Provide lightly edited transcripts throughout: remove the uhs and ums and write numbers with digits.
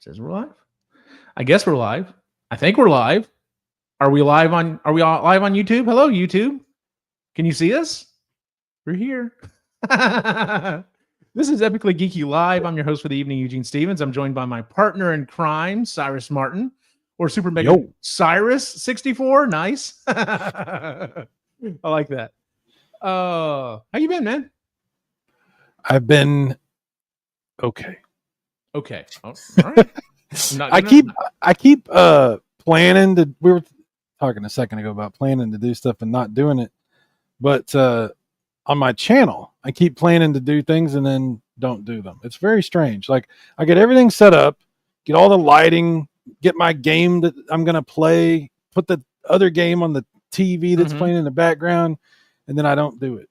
says we're live. I guess we're live. I think we're live. Are we live on YouTube? Hello, YouTube. Can you see us? We're here. This is Epically Geeky Live. I'm your host for the evening, Eugene Stevens. I'm joined by my partner in crime, Cyrus Martin, or Super Mega Cyrus 64. Nice. I like that. How you been, man? I've been okay. Okay. Oh, all right. I keep planning to. We were talking a second ago about planning to do stuff and not doing it, but on my channel, I keep planning to do things and then don't do them. It's very strange. Like I get everything set up, get all the lighting, get my game that I'm gonna play, put the other game on the TV that's playing in the background, and then I don't do it.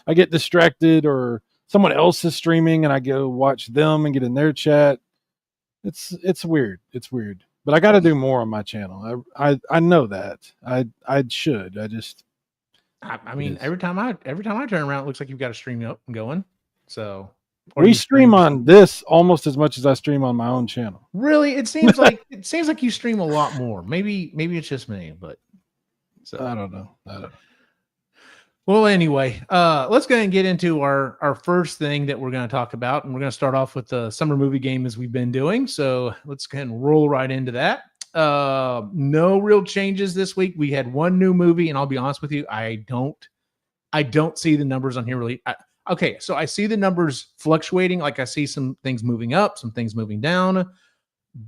I get distracted or someone else is streaming and I go watch them and get in their chat. It's weird. It's weird. But I got to do more on my channel. I know that. I should. I mean, every time I turn around, it looks like you've got a stream up and going. So we stream on this almost as much as I stream on my own channel. Really? It seems like you stream a lot more. Maybe it's just me, but so I don't know. Well, anyway, let's go ahead and get into our first thing that we're going to talk about. And we're going to start off with the summer movie game as we've been doing. So let's go ahead and roll right into that. No real changes this week. We had one new movie, and I'll be honest with you, I don't see the numbers on here really. Okay, so I see the numbers fluctuating. Like I see some things moving up, some things moving down.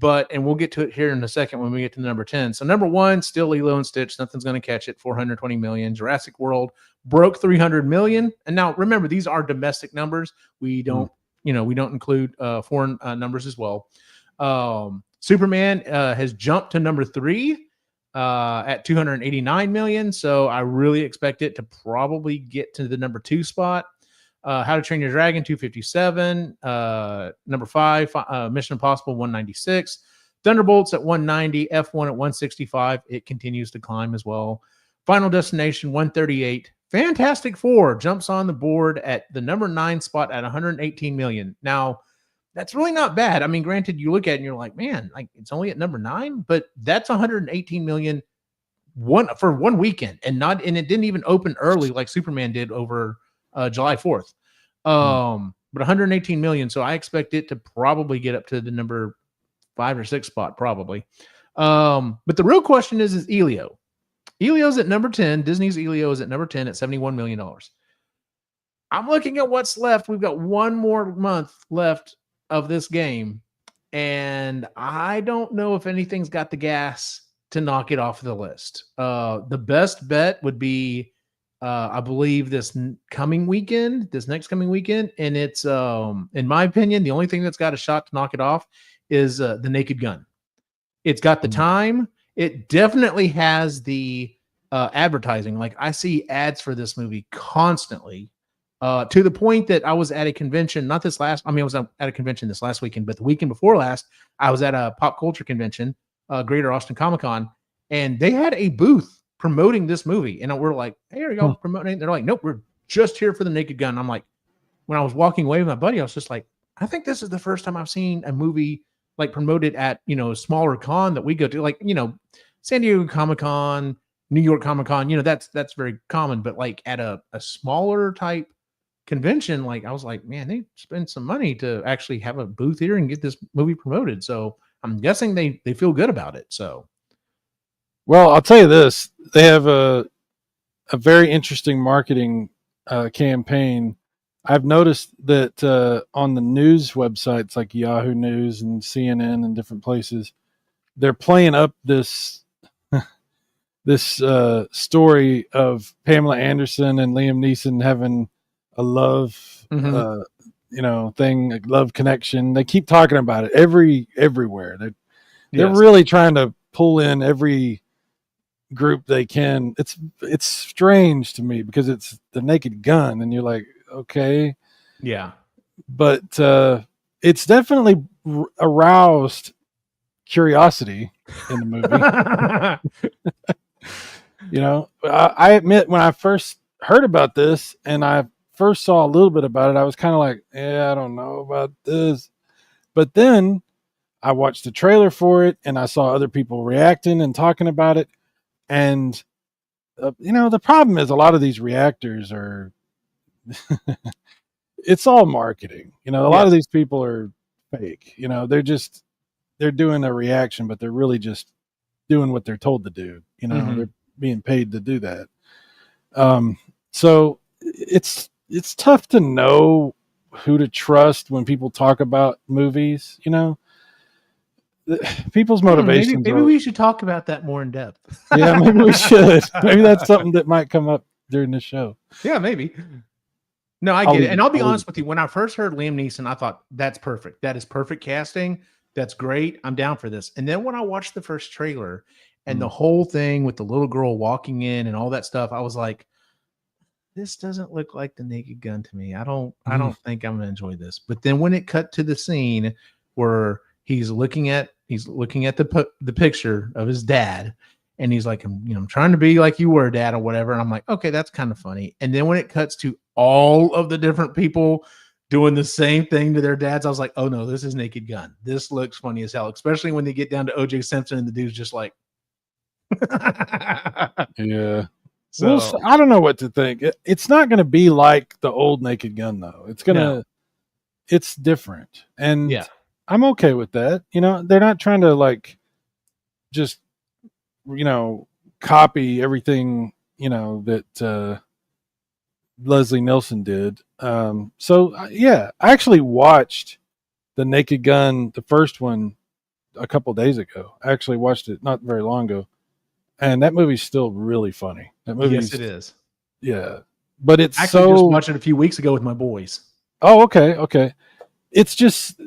And we'll get to it here in a second when we get to the number 10. So number 1, still Lilo and Stitch. Nothing's going to catch it. 420 million. Jurassic World broke 300 million. And now remember, these are domestic numbers. We don't, we don't include foreign numbers as well. Superman has jumped to number 3 at 289 million. So I really expect it to probably get to the number 2 spot. How to Train Your Dragon, 257. Number 5, Mission Impossible, 196. Thunderbolts at 190. F1 at 165. It continues to climb as well. Final Destination, 138. Fantastic Four jumps on the board at the number 9 spot at 118 million. Now, that's really not bad. I mean, granted, you look at it and you're like, man, like it's only at number 9, but that's 118 million for one weekend, and it didn't even open early like Superman did over July 4th. But 118 million. So I expect it to probably get up to the number 5 or 6 spot, probably. But the real question is Elio. Elio's at number 10. Disney's Elio is at number 10 at $71 million. I'm looking at what's left. We've got one more month left of this game. And I don't know if anything's got the gas to knock it off the list. The best bet would be I believe this next coming weekend, and it's in my opinion, the only thing that's got a shot to knock it off is The Naked Gun. It's got the time. It definitely has the advertising. Like I see ads for this movie constantly, to the point that I was at a convention. I was at a convention this last weekend, but the weekend before last, I was at a pop culture convention, Greater Austin Comic-Con, and they had a booth promoting this movie, and we're like, hey, here we go, promoting. They're like, nope, we're just here for The Naked Gun. I'm like, when I was walking away with my buddy, I was just like, I think this is the first time I've seen a movie like promoted at a smaller con that we go to, like San Diego Comic-Con, New York Comic-Con. That's very common, but like at a smaller type convention, like I was like, man, they spend some money to actually have a booth here and get this movie promoted. So I'm guessing they feel good about it. So. Well, I'll tell you this. They have a very interesting marketing campaign. I've noticed that on the news websites like Yahoo News and CNN and different places, they're playing up this story of Pamela Anderson and Liam Neeson having a love thing, a love connection. They keep talking about it everywhere. They're really trying to pull in every group they can. It's strange to me because it's The Naked Gun and you're like, okay, yeah, but it's definitely aroused curiosity in the movie. I admit when I first heard about this and I first saw a little bit about it, I was kind of like, yeah, I don't know about this. But then I watched the trailer for it, and I saw other people reacting and talking about it. And the problem is a lot of these reactors are it's all marketing. A lot of Yes. these people are fake. They're doing a reaction, but they're really just doing what they're told to do. Mhm. They're being paid to do that. So it's tough to know who to trust when people talk about movies. People's Maybe motivations are. we should talk about that more in depth. Yeah, maybe we should. Maybe that's something that might come up during the show. Yeah, maybe. No, I I'll get it. leave And I'll be I'll leave honest with you. When I first heard Liam Neeson, I thought that's perfect. That is perfect casting. That's great. I'm down for this. And then when I watched the first trailer and the Mm. whole thing with the little girl walking in and all that stuff, I was like, this doesn't look like the Naked Gun to me. I don't think I'm gonna enjoy this. But then when it cut to the scene where he's looking at the picture of his dad, and he's like, I'm trying to be like you were, Dad, or whatever. And I'm like, okay, that's kind of funny. And then when it cuts to all of the different people doing the same thing to their dads, I was like, oh no, this is Naked Gun. This looks funny as hell, especially when they get down to OJ Simpson and the dude's just like, Yeah. so I don't know what to think. It's not going to be like the old Naked Gun, though. It's different, and yeah. I'm okay with that. They're not trying to just copy everything that Leslie Nielsen did. Yeah, I actually watched the Naked Gun, the first one, a couple days ago. I actually watched it not very long ago, and that movie's still really funny. That Yes, movie's it is. yeah, but it's I actually just so. watched it a few weeks ago with my boys. Oh, okay. It's just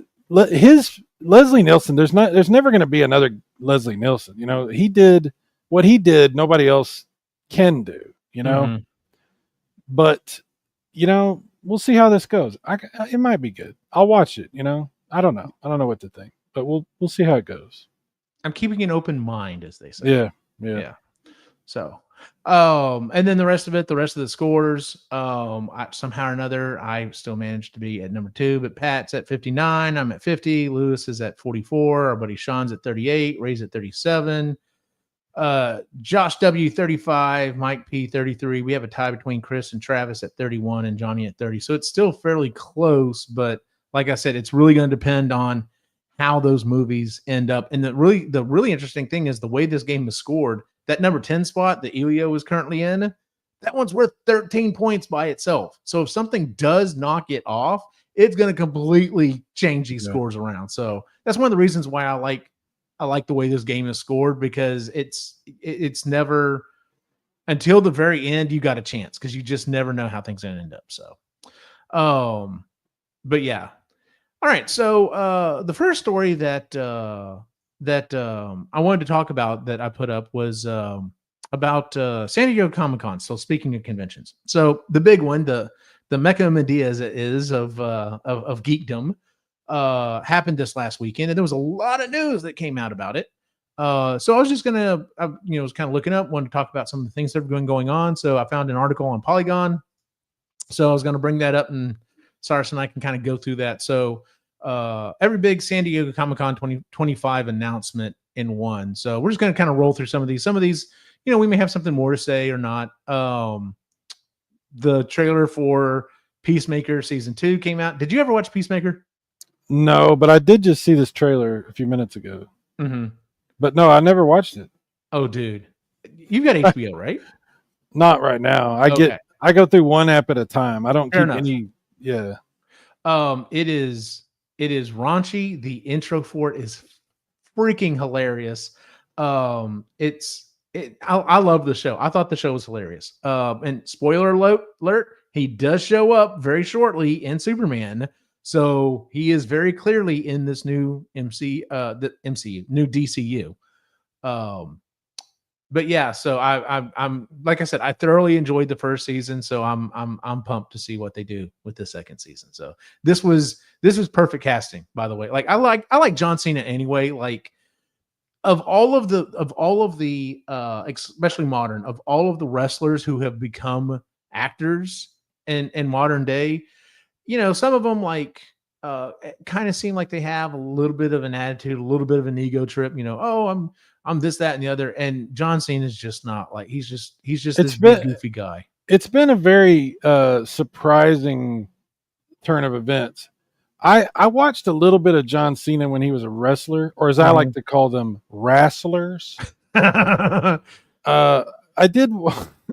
his Leslie Nielsen. There's never going to be another Leslie Nielsen. He did what he did. Nobody else can do. Mhm. But we'll see how this goes. It might be good. I'll watch it. I don't know. I don't know what to think, but we'll see how it goes. I'm keeping an open mind, as they say. Yeah. Yeah. So, and then the rest of the scores, somehow or another, I still managed to be at number 2, but Pat's at 59. I'm at 50. Lewis is at 44. Our buddy Sean's at 38. Ray's at 37. Josh W 35, Mike P 33. We have a tie between Chris and Travis at 31 and Johnny at 30. So it's still fairly close, but like I said, it's really going to depend on how those movies end up. And the really interesting thing is the way this game is scored. That number 10 spot that Elio is currently in, that one's worth 13 points by itself. So if something does knock it off, it's going to completely change these scores around. So that's one of the reasons why I like the way this game is scored, because it's never until the very end you got a chance, because you just never know how things are going to end up. So, but yeah. All right. So the first story that I wanted to talk about that I put up was about San Diego Comic-Con. So speaking of conventions, so the big one, the Mecca Medea as it is of geekdom, happened this last weekend, and there was a lot of news that came out about it. So I was just gonna, was kind of looking up, wanted to talk about some of the things that have been going on. So I found an article on Polygon. So I was going to bring that up, and Cyrus and I can kind of go through that. So every big San Diego Comic-Con 2025 announcement in one. So we're just going to kind of roll through some of these. Some of these, we may have something more to say or not. The trailer for Peacemaker season 2 came out. Did you ever watch Peacemaker? No, but I did just see this trailer a few minutes ago. Mm-hmm. But no, I never watched it. Oh, dude, you've got HBO, right? Not right now. I go through one app at a time. I don't keep any. Yeah. It is raunchy. The intro for it is freaking hilarious. I love the show. I thought the show was hilarious. And spoiler alert, he does show up very shortly in Superman. So he is very clearly in this new new DCU. But yeah, so I'm like I said, I thoroughly enjoyed the first season, so I'm pumped to see what they do with the second season. So this was perfect casting, by the way. Like I like John Cena anyway. Like of all of the especially modern, of all of the wrestlers who have become actors in modern day, some of them like kind of seem like they have a little bit of an attitude, a little bit of an ego trip. Oh, I'm this, that, and the other. And John Cena is just not like he's just this It's big been goofy guy. it's been a very surprising turn of events. I watched a little bit of John Cena when he was a wrestler, or as I like to call them, wrestlers. I did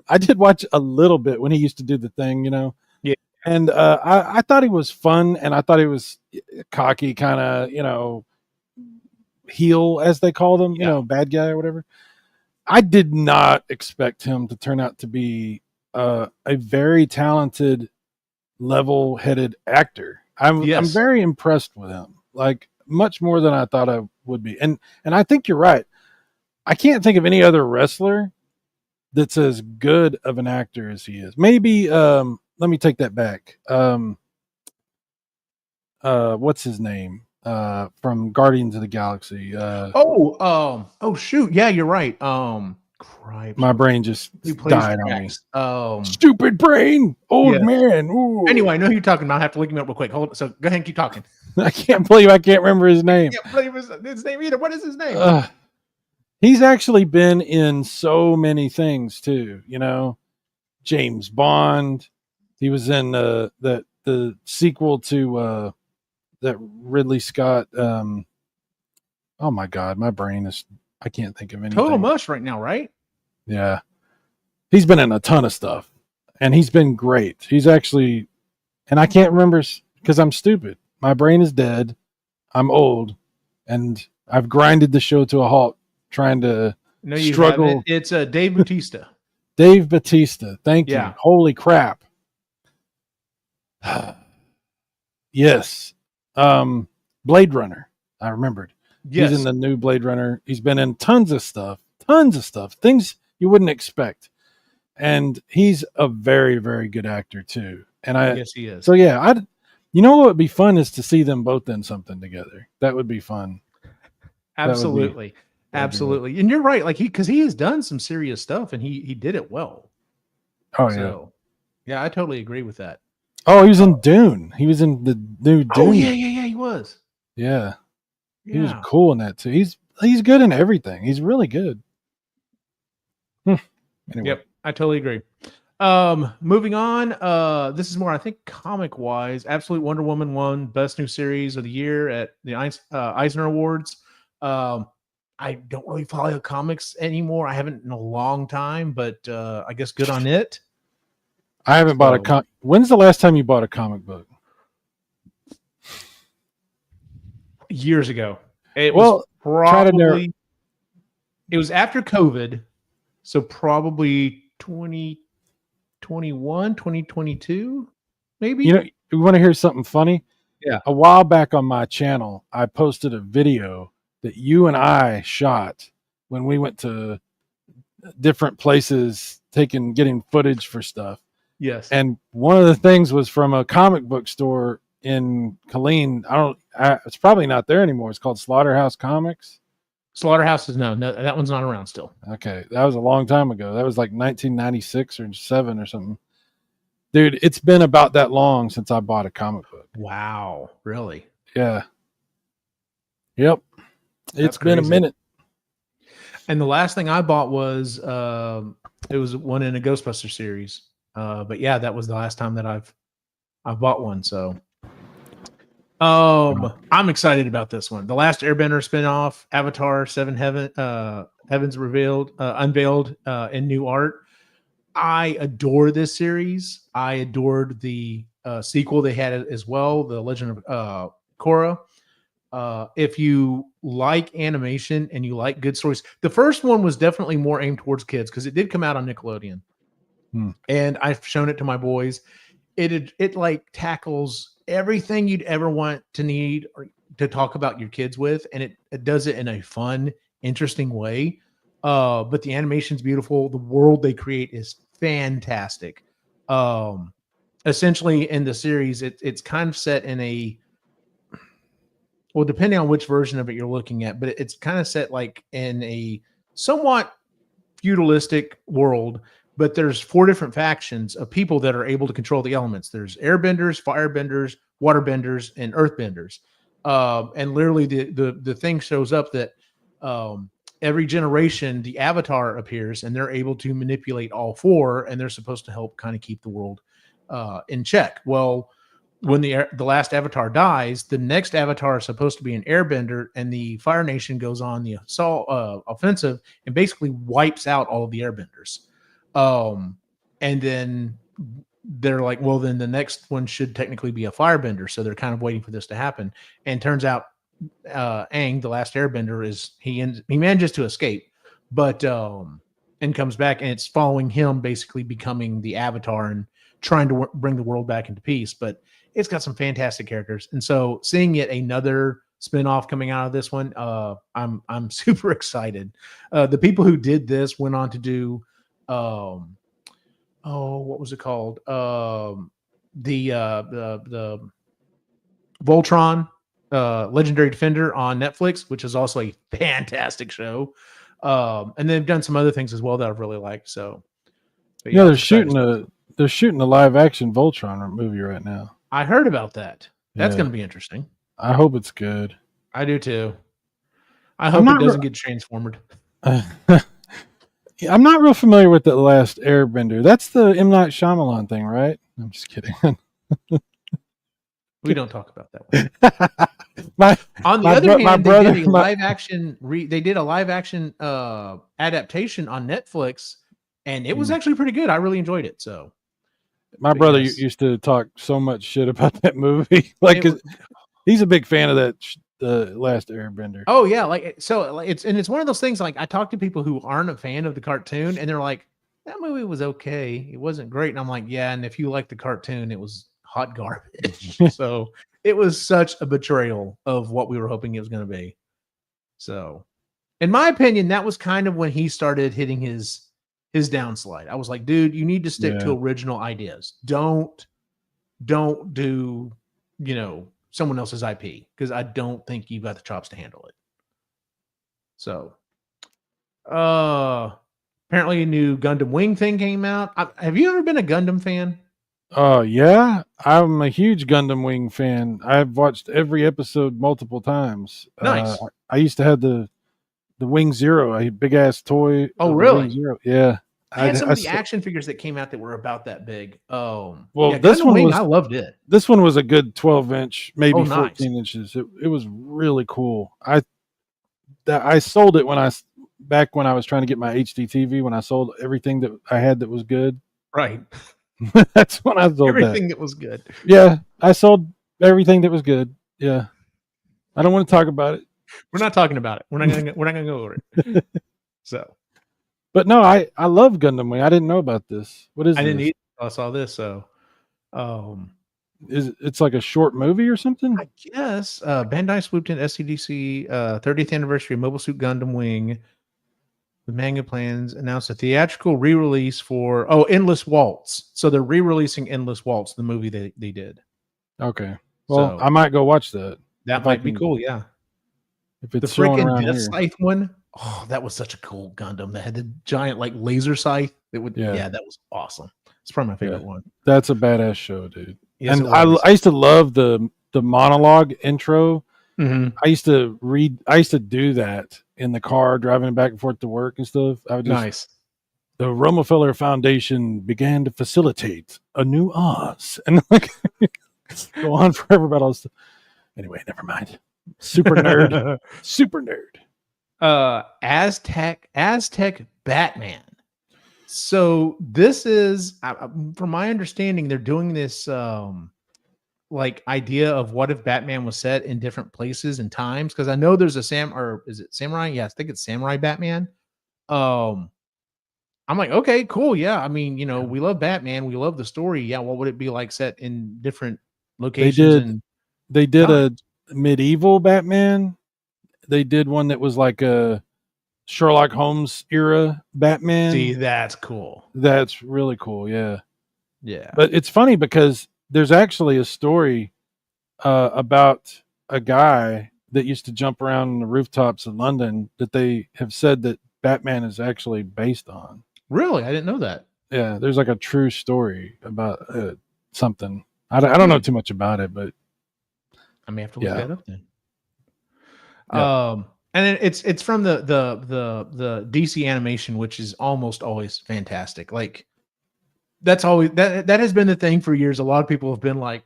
I did watch a little bit when he used to do the thing, Yeah. And I thought he was fun, and I thought he was cocky, kind of, heel, as they call them, bad guy or whatever. I did not expect him to turn out to be a very talented, level-headed actor. I'm very impressed with him, like much more than I thought I would be. And I think you're right. I can't think of any other wrestler that's as good of an actor as he is. Maybe let me take that back. What's his name? From Guardians of the Galaxy. Oh shoot, yeah, you're right. Cripes. My brain just He plays died on me. Drax. Stupid brain, old Yes. man. Ooh. Anyway, I know who you're talking about. I have to look him up real quick. Hold on. So go ahead and keep talking. I can't believe I can't remember his name. I can't believe his name either. What is his name? He's actually been in so many things too. James Bond. He was in the sequel to that Ridley Scott. Oh my God, my brain is. I can't think of anything. Total mush right now, right? Yeah, he's been in a ton of stuff, and he's been great. He's actually, and I can't remember because I'm stupid. My brain is dead. I'm old, and I've grinded the show to a halt trying to struggle. Haven't. It's Dave Bautista. Dave Bautista. Thank you. Holy crap. Yes. Blade Runner. I remembered. Yes. He's in the new Blade Runner. He's been in tons of stuff, things you wouldn't expect. And he's a very, very good actor too. And yes, he is. So yeah, what would be fun is to see them both in something together. That would be fun. Absolutely. Absolutely. And you're right. Like because he has done some serious stuff and he did it well. Oh yeah. Yeah, I totally agree with that. Oh, he was in Dune. He was in the new Dune. Oh yeah, he was. Yeah. He was cool in that too. He's good in everything. He's really good. Anyway. Yep, I totally agree. Moving on. This is more, I think, comic wise. Absolute Wonder Woman won Best New Series of the Year at the Eisner Awards. I don't really follow comics anymore. I haven't in a long time, but I guess good on it. I haven't bought a comic. When's the last time you bought a comic book? Years ago. It was probably it was after COVID, so probably 2021, 2022, maybe. You want to hear something funny? Yeah. A while back on my channel, I posted a video that you and I shot when we went to different places getting footage for stuff. Yes. And one of the things was from a comic book store in Killeen. It's probably not there anymore. It's called Slaughterhouse Comics. Slaughterhouse is no, that one's not around still. Okay. That was a long time ago. That was like 1996 or 7 or something. Dude, it's been about that long since I bought a comic book. Wow. Really? Yeah. Yep. It's been a minute. And the last thing I bought was it was one in a Ghostbuster series. But yeah, that was the last time that I've bought one. So I'm excited about this one. The Last Airbender spinoff, Avatar 7 Heavens unveiled in new art. I adore this series. I adored the sequel they had as well, The Legend of Korra. If you like animation and you like good stories, the first one was definitely more aimed towards kids because it did come out on Nickelodeon. And I've shown it to my boys. It like tackles everything you'd ever want to need or to talk about your kids with, and it does it in a fun, interesting way. But the animation's beautiful. The world they create is fantastic. Essentially, in the series, it's kind of set in a depending on which version of it you're looking at, but it's kind of set like in a somewhat feudalistic world but there's 4 different factions of people that are able to control the elements. There's airbenders, firebenders, waterbenders, and earthbenders. And literally the thing shows up that every generation the avatar appears and they're able to manipulate all 4, and they're supposed to help kind of keep the world in check. Well, when the last avatar dies, the next avatar is supposed to be an airbender, and the Fire Nation goes on the assault offensive and basically wipes out all of the airbenders. And then they're like, well, then the next one should technically be a firebender. So they're kind of waiting for this to happen. And turns out Aang, the last airbender, he manages to escape, but and comes back, and it's following him basically becoming the avatar and trying to bring the world back into peace. But it's got some fantastic characters. And so seeing yet another spinoff coming out of this one, I'm super excited. The people who did this went on to do what was it called? The Voltron, Legendary Defender on Netflix, which is also a fantastic show. And they've done some other things as well that I've really liked. So, yeah, they're shooting a live action Voltron movie right now. I heard about that. That's Yeah. going to be interesting. I hope it's good. I do too. I hope it doesn't get transformed. I'm not real familiar with the last Airbender. That's the M. Night Shyamalan thing, right? I'm just kidding. We don't talk about that one. On the other hand, they did a live action adaptation on Netflix, and it was actually pretty good. I really enjoyed it. So my brother used to talk so much shit about that movie. He's a big fan of that the last Airbender. Oh yeah, it's one of those things. Like, I talk to people who aren't a fan of the cartoon, and they're like, "That movie was okay. It wasn't great." And I'm like, "Yeah." And if you like the cartoon, it was hot garbage. So it was such a betrayal of what we were hoping it was going to be. So, in my opinion, that was kind of when he started hitting his downslide. I was like, "Dude, you need to stick to original ideas. Don't do someone else's IP, because I don't think you've got the chops to handle it." So, apparently a new Gundam Wing thing came out. Have you ever been a Gundam fan? Oh, yeah. I'm a huge Gundam Wing fan. I've watched every episode multiple times. Nice. I used to have the Wing Zero, a big ass toy. Oh, really? Wing Zero. Yeah. I had some of the action figures that came out that were about that big. Well, yeah, this one was, I loved it. This one was a good 12-inch, maybe 14 nice. inches. It was really cool. I sold it back when I was trying to get my HD TV, when I sold everything that I had that was good. Right. That's when I sold everything that was good. Yeah, I sold everything that was good. Yeah. I don't want to talk about it. We're not talking about it. We're not gonna go over it. So, but no, I love Gundam Wing. I didn't know about this. What is? I didn't either. I saw this. So, it's like a short movie or something? I guess. Bandai swooped in SCDC 30th anniversary of Mobile Suit Gundam Wing. The manga plans announced a theatrical re-release for Endless Waltz. So they're re-releasing Endless Waltz, the movie they did. Okay. Well, I might go watch that. That might be cool, yeah. If it's the freaking Death Scythe one, that was such a cool Gundam that had the giant laser scythe. That was awesome. It's probably my favorite one. That's a badass show, dude. Yes, and I used to love the monologue intro. Mm-hmm. I used to do that in the car driving back and forth to work and stuff. I would just, nice. The Rockefeller Foundation began to facilitate a new Oz, and go on forever about all this stuff. Anyway, never mind. Super nerd. Super nerd. Aztec Batman. So this is, from my understanding, they're doing this idea of what if Batman was set in different places and times, because I know there's is it Samurai? Yeah, I think it's Samurai Batman. I'm like, okay, cool. Yeah. I mean, we love Batman. We love the story. Yeah. What would it be like set in different locations? They did a medieval Batman. They did one that was like a Sherlock Holmes era Batman. See, that's cool. That's really cool. Yeah. Yeah. But it's funny because there's actually a story about a guy that used to jump around on the rooftops of London that they have said that Batman is actually based on. Really? I didn't know that. Yeah, there's like a true story about something. I don't know too much about it, but I may have to look yeah, that up then. yeah. And then it's from the DC animation, which is almost always fantastic. Like that's always that has been the thing for years. A lot of people have been like,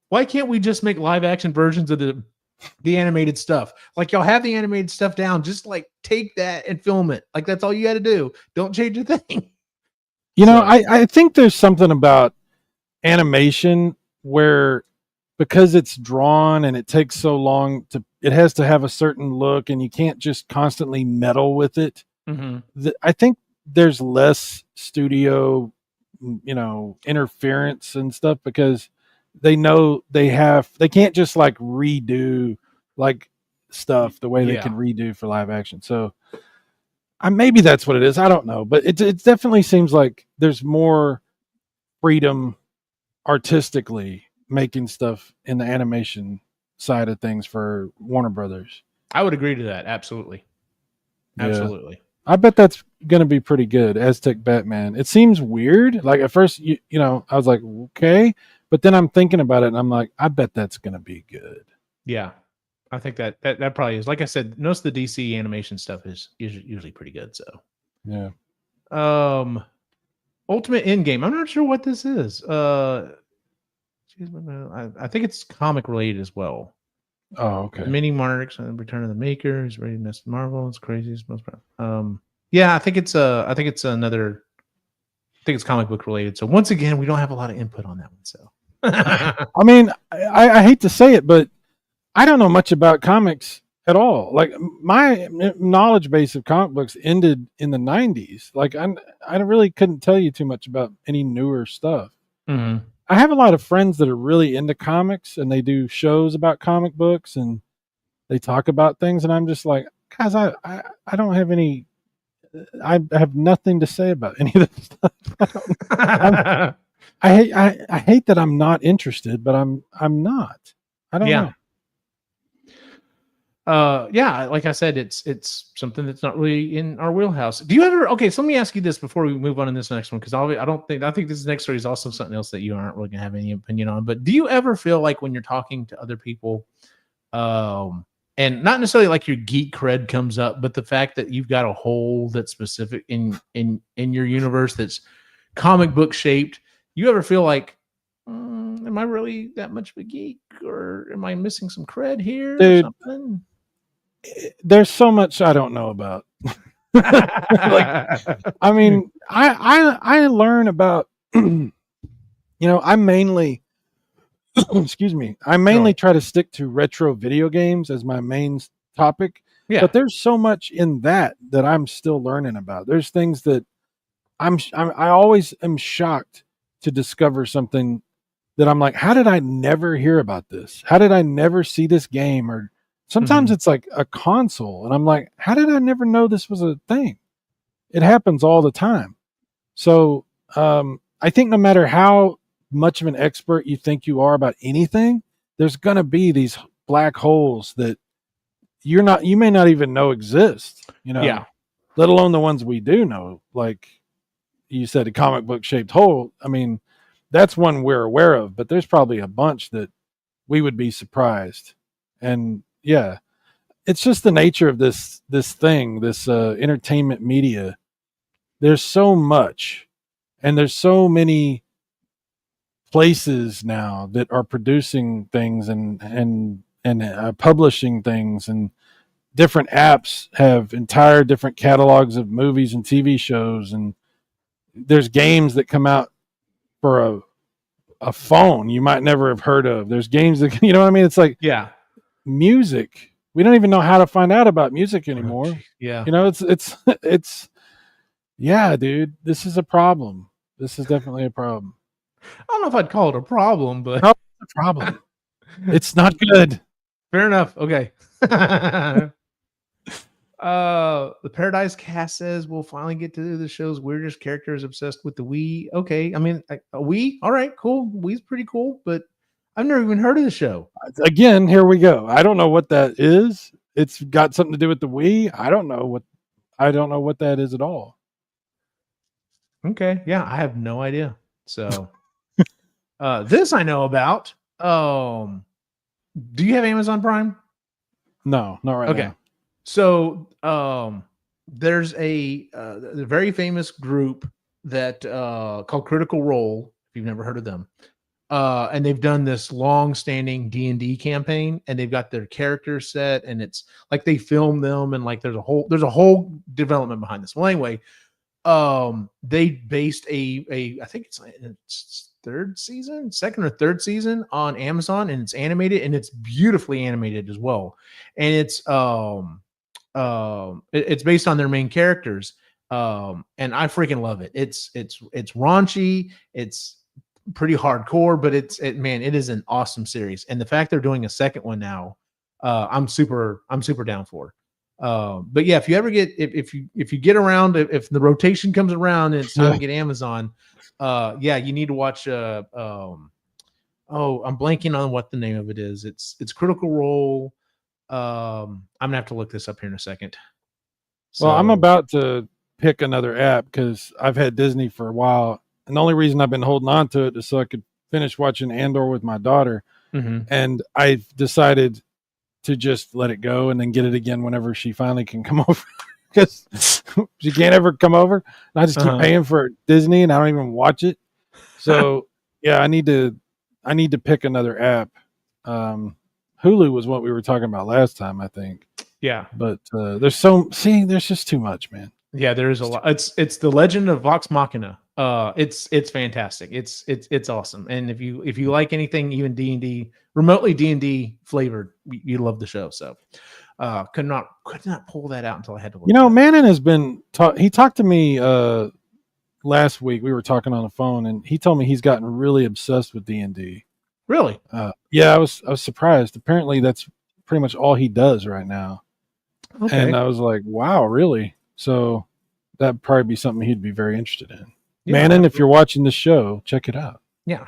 why can't we just make live action versions of the animated stuff? Like y'all have the animated stuff down, just like take that and film it. Like that's all you got to do. Don't change a thing. You know, So I think there's something about animation where because it's drawn and it takes so long to it has to have a certain look and you can't just constantly meddle with it. mhm. I think there's less studio, interference and stuff because they know they can't just like redo like stuff the way they Yeah. can redo for live action. So maybe that's what it is. I don't know, but it definitely seems like there's more freedom artistically making stuff in the animation side of things for Warner Brothers. I would agree to that. Absolutely. Yeah. Absolutely. I bet that's going to be pretty good. Aztec Batman. It seems weird. Like at first, I was like, okay, but then I'm thinking about it, and I'm like, I bet that's going to be good. Yeah. I think that probably is. Like I said, most of the DC animation stuff is usually pretty good. So, Yeah. Ultimate Endgame. I'm not sure what this is. I think it's comic related as well. Oh, okay. Mini Monarchs and Return of the Maker is ready to Marvel. It's crazy. It's most yeah, I think it's another. I think it's comic book related. So once again, we don't have a lot of input on that one. So I mean, I hate to say it, but I don't know much about comics at all. Like my knowledge base of comic books ended in the 90s. Like I really couldn't tell you too much about any newer stuff. Mhm. I have a lot of friends that are really into comics and they do shows about comic books and they talk about things and I'm just like, guys, I don't have any I have nothing to say about any of this stuff. I hate that I'm not interested, but I'm not. I don't Yeah. know. Yeah, like I said, it's something that's not really in our wheelhouse. Do you ever? Okay, so let me ask you this before we move on in this next one, because I think this next story is also something else that you aren't really gonna have any opinion on. But do you ever feel like when you're talking to other people, and not necessarily like your geek cred comes up, but the fact that you've got a hole that's specific in your universe that's comic book shaped, you ever feel like, am I really that much of a geek, or am I missing some cred here or Dude, something? there's so much I don't know about. Like, I mean, I learn about I mainly excuse me, I mainly try to stick to retro video games as my main topic, Yeah. but there's so much in that I'm still learning about. There's things that I always am shocked to discover something that I'm like, how did I never hear about this? How did I never see this game? Or sometimes it's like a console, and I'm like, how did I never know this was a thing? It happens all the time. So I think no matter how much of an expert you think you are about anything, there's going to be these black holes that you may not even know exist, Yeah. let alone the ones we do know. Like you said, a comic book shaped hole. I mean, that's one we're aware of, but there's probably a bunch that we would be surprised. And yeah, it's just the nature of this thing, this entertainment media. There's so much, and there's so many places now that are producing things and publishing things, and different apps have entire different catalogs of movies and TV shows, and there's games that come out for a phone you might never have heard of. There's games that you know what I mean. It's like Yeah. music. We don't even know how to find out about music anymore. Oh, yeah. It's yeah, dude. This is a problem. This is definitely a problem. I don't know if I'd call it a problem, but No, it's a problem. It's not good. fair enough. Okay. The Paradise Cast says we'll finally get to the show's weirdest characters obsessed with the Wii. Okay, I mean a Wii. All right, cool. Wii's pretty cool, but I've never even heard of the show. Again, here we go. I don't know what that is. It's got something to do with the Wii. I don't know what that is at all. Okay. Yeah, I have no idea. So this I know about. Do you have Amazon Prime? No, not right Okay. now. So there's a very famous group that called Critical Role, if you've never heard of them. And they've done this long-standing D&D campaign, and they've got their characters set, and it's like they film them, and like there's a whole development behind this. Well, anyway, they based a I think it's third season, second or third season on Amazon, and it's animated, and it's beautifully animated as well. And it's based on their main characters. And I freaking love it. It's raunchy, it's pretty hardcore, but man, it is an awesome series. And the fact they're doing a second one now, I'm super down for. But yeah, if you ever get if you get around, if the rotation comes around and it's time to get Amazon, yeah, you need to watch oh, I'm blanking on what the name of it is. It's Critical Role. I'm gonna have to look this up here in a second. Well, I'm about to pick another app because I've had Disney for a while, and the only reason I've been holding on to it is so I could finish watching Andor with my daughter. And I've decided to just let it go and then get it again whenever she finally can come over, because she can't ever come over. And I just keep paying for Disney and I don't even watch it. So yeah, I need to pick another app. Hulu was what we were talking about last time, I think. Yeah, but there's just too much, man. Yeah, there is a lot. It's the Legend of Vox Machina. It's fantastic. It's awesome. And if you like anything, even D&D, remotely D&D flavored, you love the show. So could not pull that out until I had to look. You know, Manon has been he talked to me last week. We were talking on the phone, and he told me he's gotten really obsessed with D&D. Really? Yeah, I was surprised. Apparently that's pretty much all he does right now. Okay. And I was like, wow, really? So that'd probably be something he'd be very interested in. Yeah, Manon, if you're watching the show, check it out. Yeah.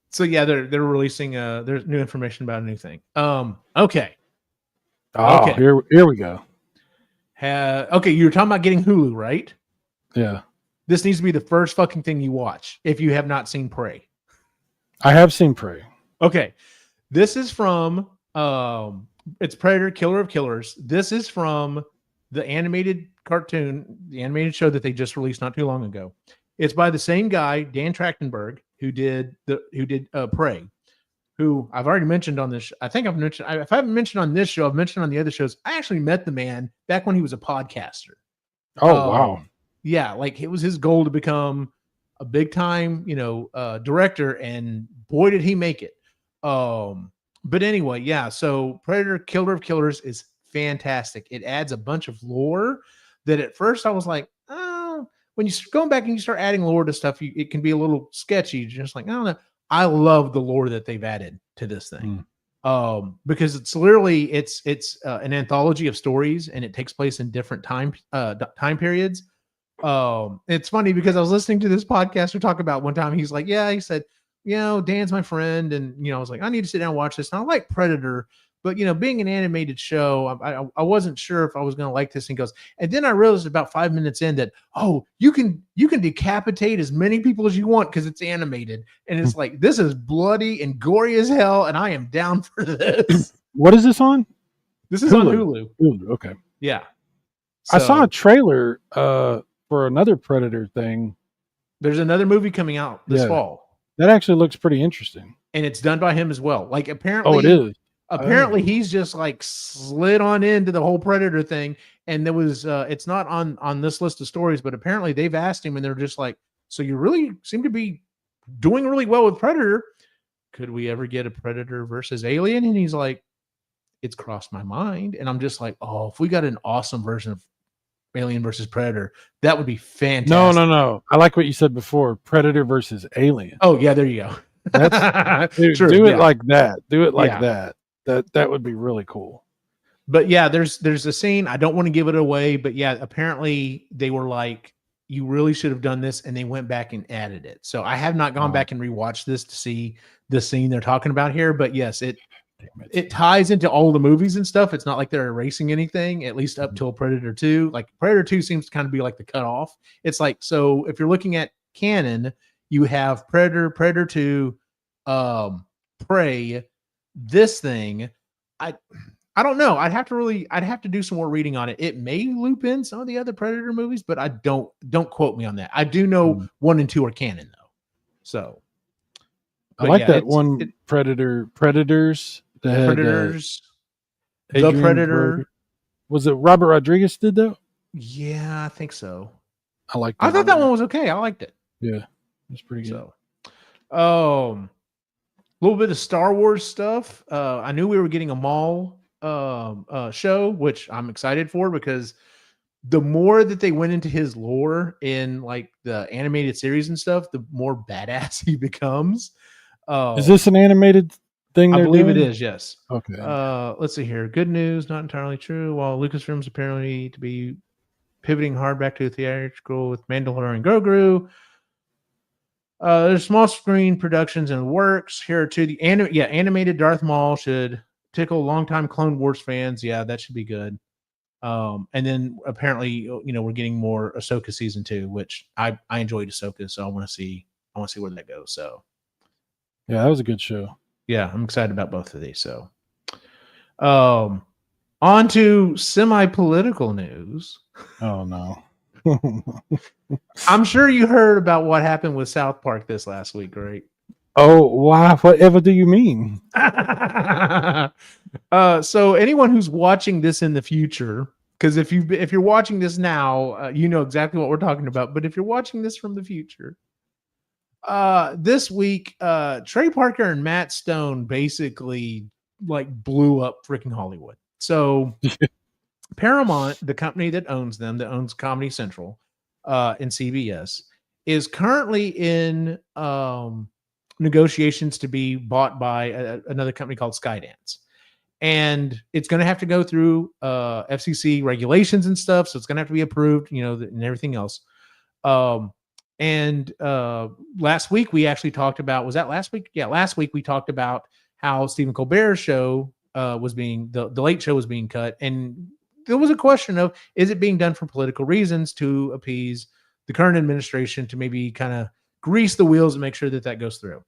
So yeah, they're releasing there's new information about a new thing. Okay. Oh, okay. Here we go. Okay, you were talking about getting Hulu, right? Yeah. This needs to be the first fucking thing you watch if you have not seen Prey. I have seen Prey. Okay. This is from it's Predator, Killer of Killers. This is from the animated cartoon, the animated show that they just released not too long ago. It's by the same guy, Dan Trachtenberg, who did Prey, who I've already mentioned on this. I think I've mentioned, if I haven't mentioned on this show, I've mentioned on the other shows. I actually met the man back when he was a podcaster. Oh, wow. Yeah. Like it was his goal to become a big time, director, and boy, did he make it. But anyway, yeah. So Predator, Killer of Killers is fantastic. It adds a bunch of lore that at first I was like, oh, when you going back and you start adding lore to stuff, it can be a little sketchy. You're just like, I don't know. I love the lore that they've added to this thing. Because it's literally it's an anthology of stories, and it takes place in different time periods. It's funny because I was listening to this podcaster talk about one time. He's like, yeah, he said, Dan's my friend. And, I was like, I need to sit down and watch this. And I like Predator, but, being an animated show, I wasn't sure if I was going to like this. And he goes, and then I realized about 5 minutes in that, you can decapitate as many people as you want because it's animated. And it's like, this is bloody and gory as hell. And I am down for this. What is this on? This is on Hulu. Hulu. Okay. Yeah. So, I saw a trailer for another Predator thing. There's another movie coming out this fall. That actually looks pretty interesting. And it's done by him as well. Like apparently, it is. Apparently he's just like slid on into the whole Predator thing. And there was it's not on this list of stories, but apparently they've asked him and they're just like, so you really seem to be doing really well with Predator. Could we ever get a Predator versus Alien? And he's like, it's crossed my mind. And I'm just like, if we got an awesome version of Alien versus Predator, that would be fantastic. No. I like what you said before. Predator versus Alien. Oh yeah, there you go. Dude, true, do it like that. Do it like that. That would be really cool. But yeah, there's a scene. I don't want to give it away, but yeah, apparently they were like, you really should have done this, and they went back and added it. So I have not gone back and rewatched this to see the scene they're talking about here. But yes, it ties into all the movies and stuff. It's not like they're erasing anything, at least up till Predator 2. Like Predator 2 seems to kind of be like the cutoff. It's like, so if you're looking at canon, you have Predator, Predator 2, Prey, this thing. I don't know. I'd have to do some more reading on it. It may loop in some of the other Predator movies, but I don't quote me on that. I do know 1 and 2 are canon though. So I like that one Predators. Predators. The Adrian Predator. Brody. Was it Robert Rodriguez did that? Yeah, I think so. I like that. I thought that one was okay. I liked it. Yeah. It's pretty good. So a little bit of Star Wars stuff. I knew we were getting a Maul show, which I'm excited for because the more that they went into his lore in like the animated series and stuff, the more badass he becomes. Is this an animated thing? I believe doing? It is. Yes. Okay. Let's see here. Good news, not entirely true. While Lucasfilm's apparently to be pivoting hard back to theatrical with Mandalorian Grogu. There's small screen productions in the works. Here are two. Animated Darth Maul should tickle longtime Clone Wars fans. Yeah, that should be good. And then apparently, we're getting more Ahsoka season 2, which I enjoyed Ahsoka, so I want to see where that goes. So, yeah, that was a good show. Yeah, I'm excited about both of these. So, on to semi-political news. Oh no. I'm sure you heard about what happened with South Park this last week, right? Oh, why? Whatever do you mean? So anyone who's watching this in the future, because if you're watching this now, you know exactly what we're talking about. But if you're watching this from the future, this week, Trey Parker and Matt Stone basically like blew up freaking Hollywood. So Paramount, the company that owns them, that owns Comedy Central and CBS, is currently in negotiations to be bought by another company called Skydance. And it's going to have to go through FCC regulations and stuff. So it's going to have to be approved, and everything else. And last week we actually talked about, was that last week? Yeah, last week we talked about how Stephen Colbert's show was being, the Late Show was being cut. And there was a question of, is it being done for political reasons to appease the current administration, to maybe kind of grease the wheels and make sure that goes through?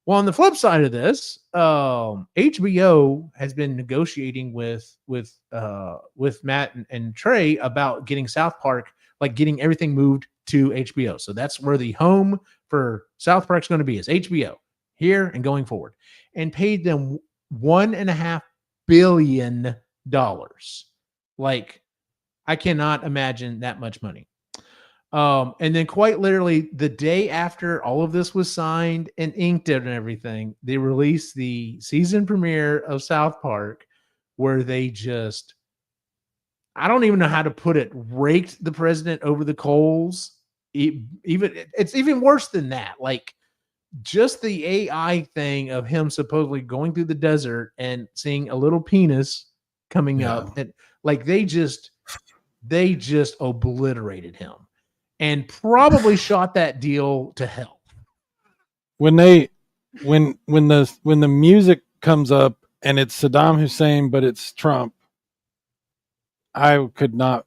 Well, on the flip side of this, HBO has been negotiating with Matt and Trey about getting South Park, like getting everything moved to HBO. So that's where the home for South Park's going to be, is HBO here and going forward, and paid them $1.5 billion. Like, I cannot imagine that much money. And then quite literally the day after all of this was signed and inked and everything, they released the season premiere of South Park, where they just, I don't even know how to put it, raked the president over the coals. It's even worse than that. Like, just the AI thing of him supposedly going through the desert and seeing a little penis coming up, and like they just obliterated him and probably shot that deal to hell. When the music comes up and it's Saddam Hussein, but it's Trump, I could not.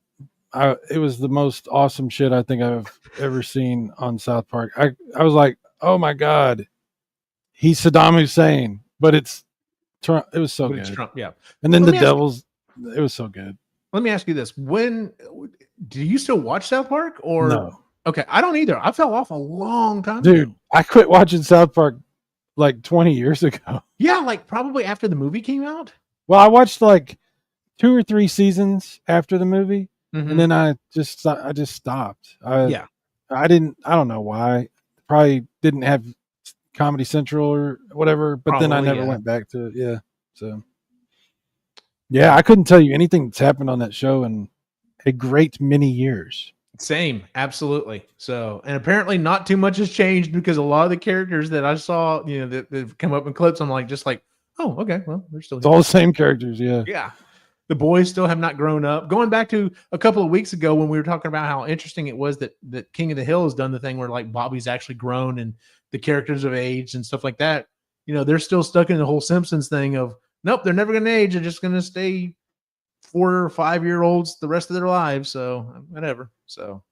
It was the most awesome shit I think I've ever seen on South Park. I was like, oh my God, he's Saddam Hussein, but it's Trump. It was so good. It's Trump, yeah. And then the Devils, it was so good. Let me ask you this: when do you still watch South Park? Or no? Okay, I don't either. I fell off a long time ago. I quit watching South Park like 20 years ago. Yeah, like probably after the movie came out. Well, I watched like 2 or 3 seasons after the movie, and then I just stopped. I don't know why. Probably didn't have Comedy Central or whatever, but then I never went back to it. Yeah, so. Yeah, I couldn't tell you anything that's happened on that show in a great many years. Same, absolutely. So, and apparently not too much has changed, because a lot of the characters that I saw, that come up in clips, I'm like, oh, okay, well, they're still here. It's all the same characters, yeah. Yeah. The boys still have not grown up. Going back to a couple of weeks ago when we were talking about how interesting it was that King of the Hill has done the thing where like Bobby's actually grown and the characters have aged and stuff like that. They're still stuck in the whole Simpsons thing of, nope, they're never going to age. They're just going to stay 4 or 5 year olds the rest of their lives. So whatever. So,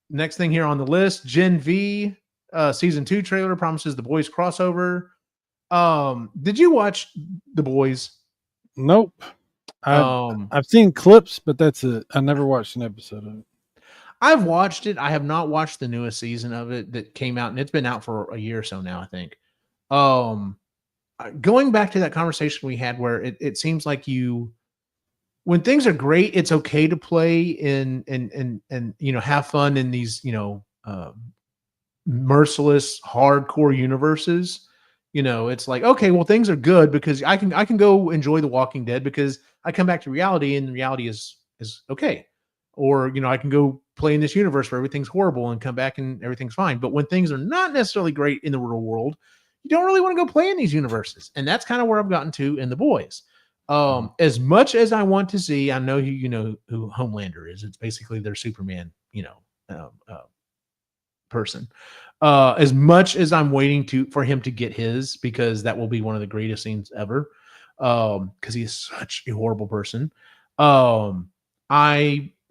next thing here on the list, Gen V season 2 trailer promises The Boys crossover. Did you watch The Boys? Nope. I've seen clips, but that's it. I never watched an episode of it. I've watched it. I have not watched the newest season of it that came out, and it's been out for a year or so now, I think. Going back to that conversation we had where it seems like when things are great, it's okay to play and have fun in these, merciless, hardcore universes. It's like, okay, well, things are good because I can go enjoy The Walking Dead because I come back to reality and reality is okay. Or, I can go play in this universe where everything's horrible and come back and everything's fine. But when things are not necessarily great in the real world, you don't really want to go play in these universes. And that's kind of where I've gotten to in The Boys. As much as I want to see, I know who Homelander is. It's basically their Superman, person. As much as I'm waiting for him to get his, because that will be one of the greatest scenes ever. Because he is such a horrible person.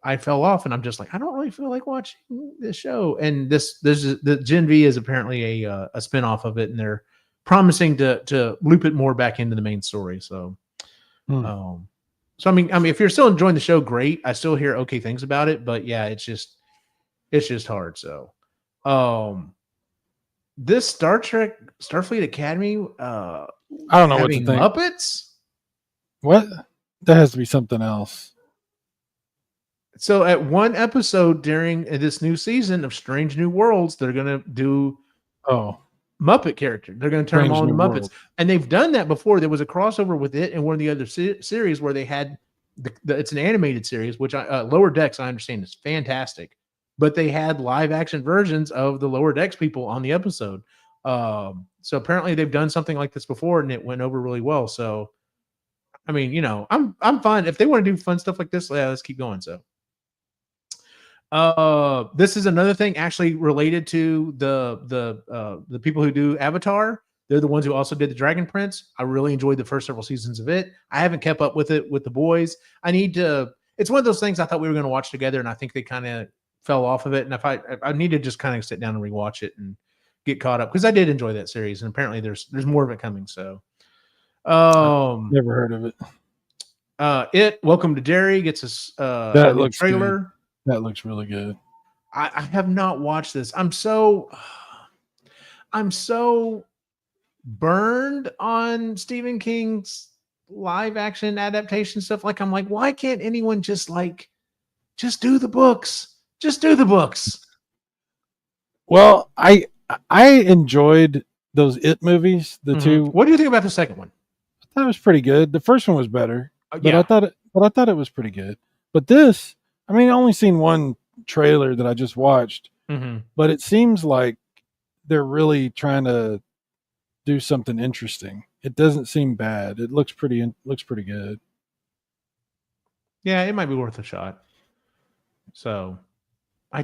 I fell off and I'm just like, I don't really feel like watching this show. And the Gen V is apparently a spinoff of it, and they're promising to loop it more back into the main story. So, I mean, if you're still enjoying the show, great. I still hear okay things about it, but yeah, it's just hard. So, this Star Trek Starfleet Academy, I don't know what to think. Muppets. What? That has to be something else. So at one episode during this new season of Strange New Worlds, they're going to do Muppet character. They're going to turn them all into Muppets. World. And they've done that before. There was a crossover with it and one of the other series where they had it's an animated series, which Lower Decks, I understand, is fantastic. But they had live action versions of the Lower Decks people on the episode. So apparently they've done something like this before and it went over really well. So, I mean, I'm fine. If they want to do fun stuff like this, yeah, let's keep going. So. This is another thing actually related to the people who do Avatar. They're the ones who also did the Dragon Prince. I really enjoyed the first several seasons of it. I haven't kept up with it with The Boys. It's one of those things I thought we were going to watch together, and I think they kind of fell off of it. And if I need to just kind of sit down and rewatch it and get caught up, because I did enjoy that series, and apparently there's more of it coming. So, never heard of it. Welcome to Derry gets us that looks trailer. Good. That looks really good. I have not watched this. I'm so burned on Stephen King's live action adaptation stuff. Like, I'm like, why can't anyone just do the books? Just do the books. Well, I enjoyed those It movies, the two. What do you think about the second one? I thought it was pretty good. The first one was better, but yeah. I thought it was pretty good. But this, I mean, I only seen one trailer that I just watched, but it seems like they're really trying to do something interesting. It doesn't seem bad. It looks pretty good. Yeah, it might be worth a shot. So, I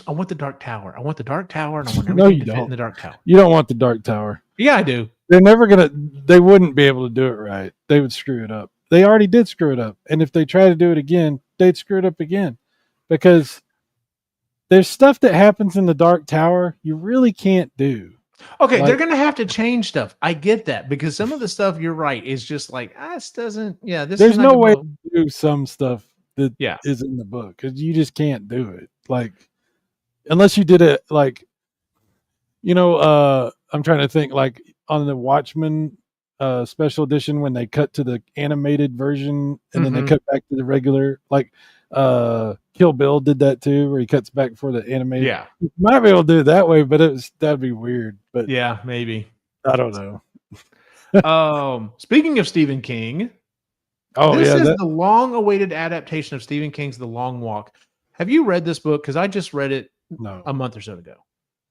want the Dark Tower. I want the Dark Tower, and I want everything to fit in the Dark Tower. You don't want the Dark Tower. Yeah, I do. They wouldn't be able to do it right. They would screw it up. They already did screw it up. And if they try to do it again, they'd screw it up again. Because there's stuff that happens in the Dark Tower you really can't do. Okay, they're going to have to change stuff. I get that. Because some of the stuff, you're right, is just like, this doesn't, yeah. There's no way to do some stuff that is in the book. Because you just can't do it. Like, unless you did it, like, I'm trying to think, like, on the Watchmen special edition when they cut to the animated version and then they cut back to the regular, like Kill Bill did that too, where he cuts back for the animated. Yeah, you might be able to do it that way, but that'd be weird. But yeah, maybe. I don't know. Speaking of Stephen King, this is the long-awaited adaptation of Stephen King's The Long Walk. Have you read this book? Because I just read it a month or so ago.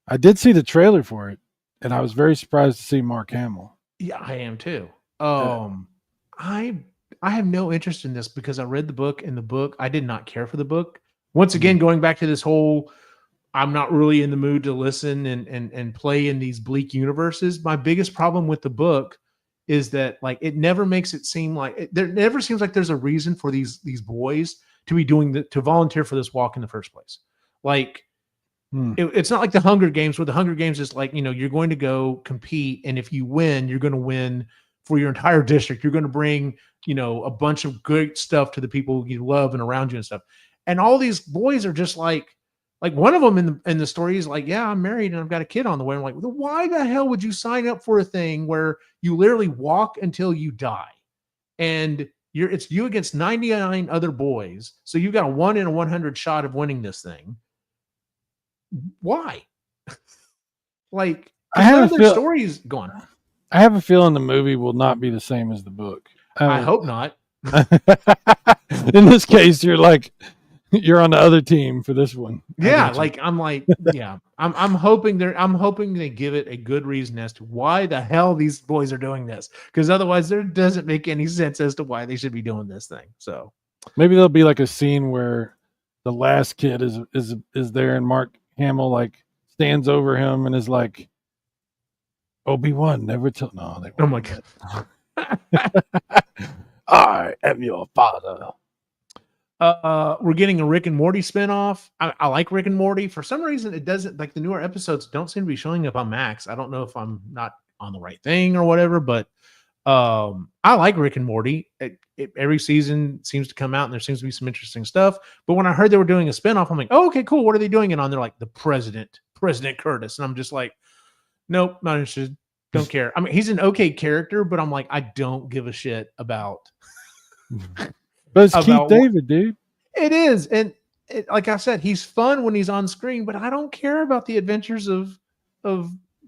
I did see the trailer for it, and I was very surprised to see Mark Hamill. Yeah, I am too. I have no interest in this because I read the book. In the book, I did not care for the book. Once again, going back to this whole, I'm not really in the mood to listen and play in these bleak universes. My biggest problem with the book is that like it never makes it seem like there never seems like there's a reason for these boys to be to volunteer for this walk in the first place. Like it's not like the Hunger Games, where the Hunger Games is like, you're going to go compete, and if you win, you're going to win for your entire district. You're going to bring, a bunch of great stuff to the people you love and around you and stuff. And all these boys are just like one of them in the story is like, yeah, I'm married and I've got a kid on the way. I'm like, well, why the hell would you sign up for a thing where you literally walk until you die? And it's you against 99 other boys. So you've got a 1 in a 100 shot of winning this thing. Why? Like, I have their stories going. I have a feeling the movie will not be the same as the book. I hope not. In this case, you're on the other team for this one. Yeah, I'm hoping they give it a good reason as to why the hell these boys are doing this, because otherwise there doesn't make any sense as to why they should be doing this thing. So maybe there'll be like a scene where the last kid is there and Mark Hamill like stands over him and is like, Obi-Wan never told. No, they won't. Oh my god. I am your father. We're getting a Rick and Morty spinoff. I like Rick and Morty. For some reason, it doesn't, like, the newer episodes don't seem to be showing up on Max. I don't know if I'm not on the right thing or whatever, but I like Rick and Morty. Every season seems to come out and there seems to be some interesting stuff. But when I heard they were doing a spinoff, I'm like, oh, okay, cool. What are they doing it on? They're like, the President Curtis. And I'm just like, nope, not interested. Don't care. I mean, he's an okay character, but I'm like, I don't give a shit about. But it's Keith David, dude. It is. And like I said, he's fun when he's on screen, but I don't care about the adventures of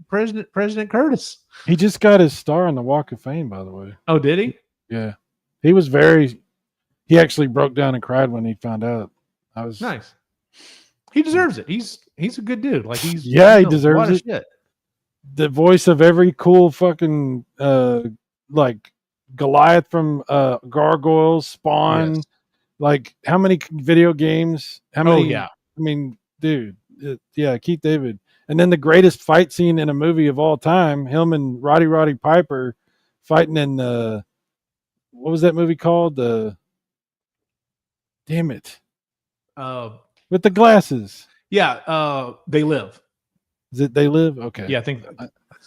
President Curtis. He just got his star on the Walk of Fame, by the way. Oh, did he? Yeah. He actually broke down and cried when he found out. Nice. He deserves it. He's a good dude. Like he deserves it. Shit. The voice of every cool fucking like Goliath from Gargoyles, Spawn. Yes. Like how many video games? How many? Oh yeah. I mean, dude. Keith David. And then the greatest fight scene in a movie of all time, him and Roddy Piper fighting in what was that movie called? Damn it. With the glasses. Yeah, They Live. Is it They Live? Okay. Yeah, I think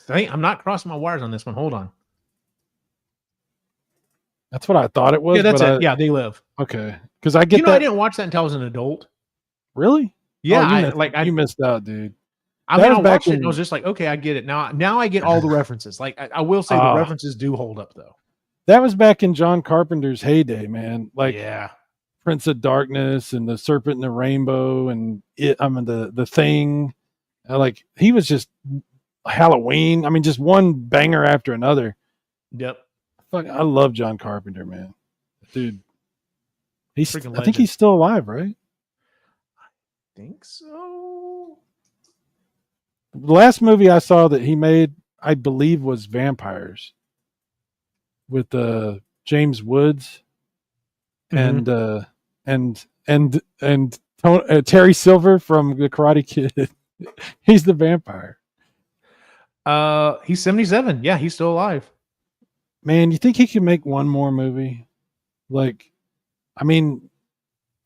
I'm not crossing my wires on this one. Hold on. That's what I thought it was. Yeah, that's it. Yeah, They Live. Okay. Because I get that. I didn't watch that until I was an adult. Really? Yeah, you missed out, dude. I watched it and I was just like, okay, I get it. Now I get all the references. Like I will say the references do hold up though. That was back in John Carpenter's heyday, man. Like Prince of Darkness and the Serpent and the Rainbow and the Thing. Like he was just Halloween. I mean, just one banger after another. Yep. Fuck, I love John Carpenter, man. Dude. I think he's still alive, right? I think so. The last movie I saw that he made, I believe, was Vampires with James Woods and Terry Silver from The Karate Kid. He's the vampire. He's 77. Yeah, he's still alive. Man, you think he could make one more movie? Like, I mean,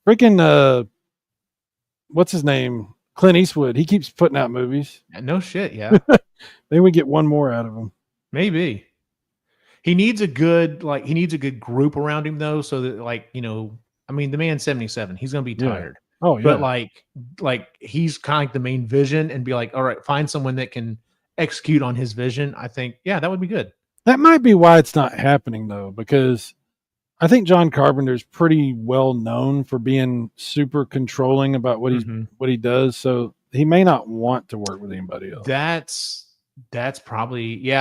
freaking what's his name? Clint Eastwood. He keeps putting out movies. No shit, yeah. Maybe we get one more out of him. Maybe. He needs a good group around him though, so that I mean, the man's 77. He's gonna be tired. Yeah. Oh yeah. But like he's kind of like the main vision and be like, all right, find someone that can execute on his vision. I think, yeah, that would be good. That might be why it's not happening though, because I think John Carpenter's pretty well known for being super controlling about what he does. So he may not want to work with anybody else. That's probably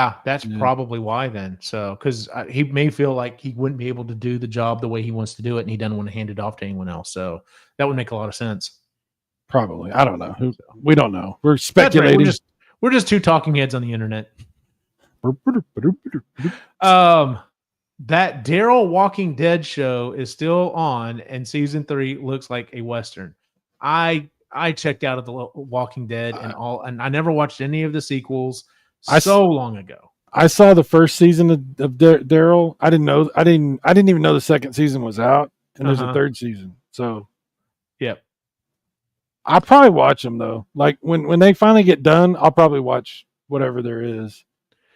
probably why then. So because he may feel like he wouldn't be able to do the job the way he wants to do it, and he doesn't want to hand it off to anyone else. So that would make a lot of sense. Probably. I don't know. We don't know. We're speculating. Right. We're just two talking heads on the internet. That Daryl Walking Dead show is still on, and season 3 looks like a Western. I checked out of the Walking Dead and I never watched any of the sequels long ago. I saw the first season of Daryl. I didn't know. I didn't even know the second season was out, and there's a third season. So, Yep. I'll probably watch them though. Like when they finally get done, I'll probably watch whatever there is.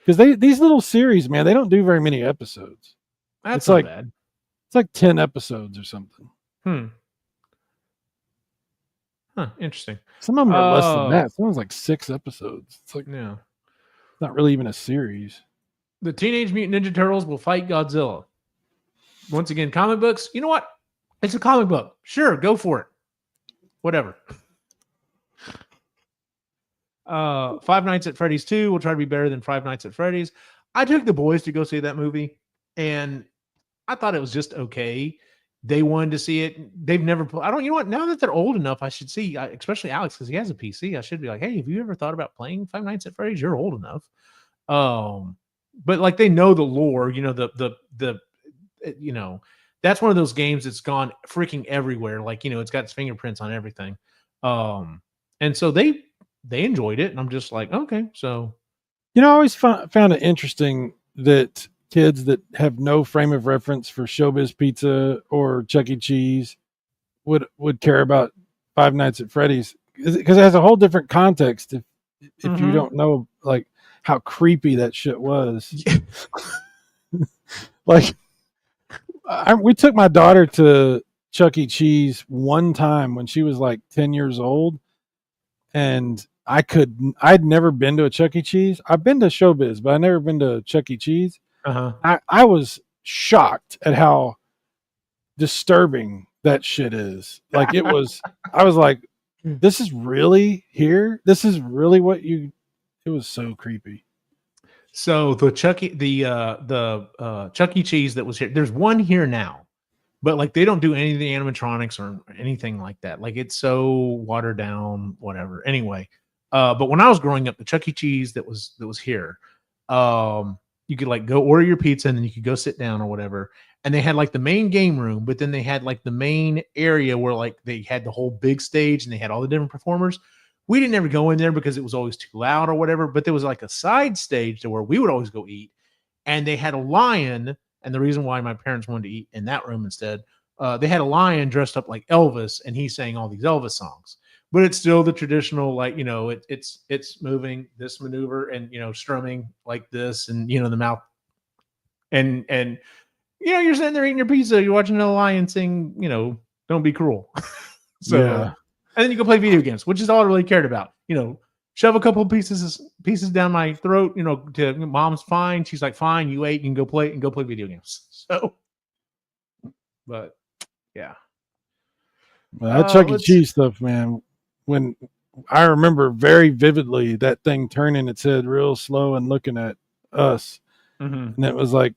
Because these little series, man, they don't do very many episodes. That's It's not like bad. it's like 10 episodes or something. Huh. Interesting. Some of them are less than that. Some of them like 6 episodes. It's like Yeah. not really even a series. The Teenage Mutant Ninja Turtles will fight Godzilla. Once again, comic books. You know what? It's a comic book. Sure, go for it. Whatever. Five Nights at Freddy's 2 will try to be better than Five Nights at Freddy's. I took the boys to go see that movie, and I thought it was just okay. They wanted to see it. They've never. I don't. You know what? Now that they're old enough, I should see. Especially Alex, because he has a PC. I should be like, hey, have you ever thought about playing Five Nights at Freddy's? You're old enough. But like they know the lore. You know the you know, that's one of those games that's gone freaking everywhere. Like, you know, it's got its fingerprints on everything. And so they enjoyed it, and I'm just like, okay, so. You know, I always found it interesting that kids that have no frame of reference for Showbiz Pizza or Chuck E. Cheese would care about Five Nights at Freddy's, because it has a whole different context if you don't know like how creepy that shit was. Like, we took my daughter to Chuck E. Cheese one time when she was like 10 years old, and I'd never been to a Chuck E. Cheese. I've been to Showbiz, but I've never been to Chuck E. Cheese. I was shocked at how disturbing that shit is. Like, it was, I was like, this is really here? This is really it was so creepy. So the Chuck E. Cheese that was here, there's one here now, but like they don't do any of the animatronics or anything like that. Like, it's so watered down, whatever. Anyway, but when I was growing up, the Chuck E. Cheese that was here, you could like go order your pizza and then you could go sit down or whatever. And they had like the main game room, but then they had like the main area where like they had the whole big stage and they had all the different performers. We didn't ever go in there because it was always too loud or whatever, but there was like a side stage to where we would always go eat. And they had a lion. And the reason why my parents wanted to eat in that room instead, they had a lion dressed up like Elvis, and he sang all these Elvis songs. But it's still the traditional, like, you know, it's moving this maneuver and, you know, strumming like this, and, you know, the mouth, and you know, you're sitting there eating your pizza, you're watching a lion sing, you know, Don't Be Cruel. So, yeah. And then you can play video games, which is all I really cared about. You know, shove a couple of pieces down my throat, you know, to mom's fine. She's like, fine, you ate, you can go play video games. So, but yeah. Well, that Chuck E. Cheese stuff, man, when I remember very vividly that thing turning its head real slow and looking at us. And it was like,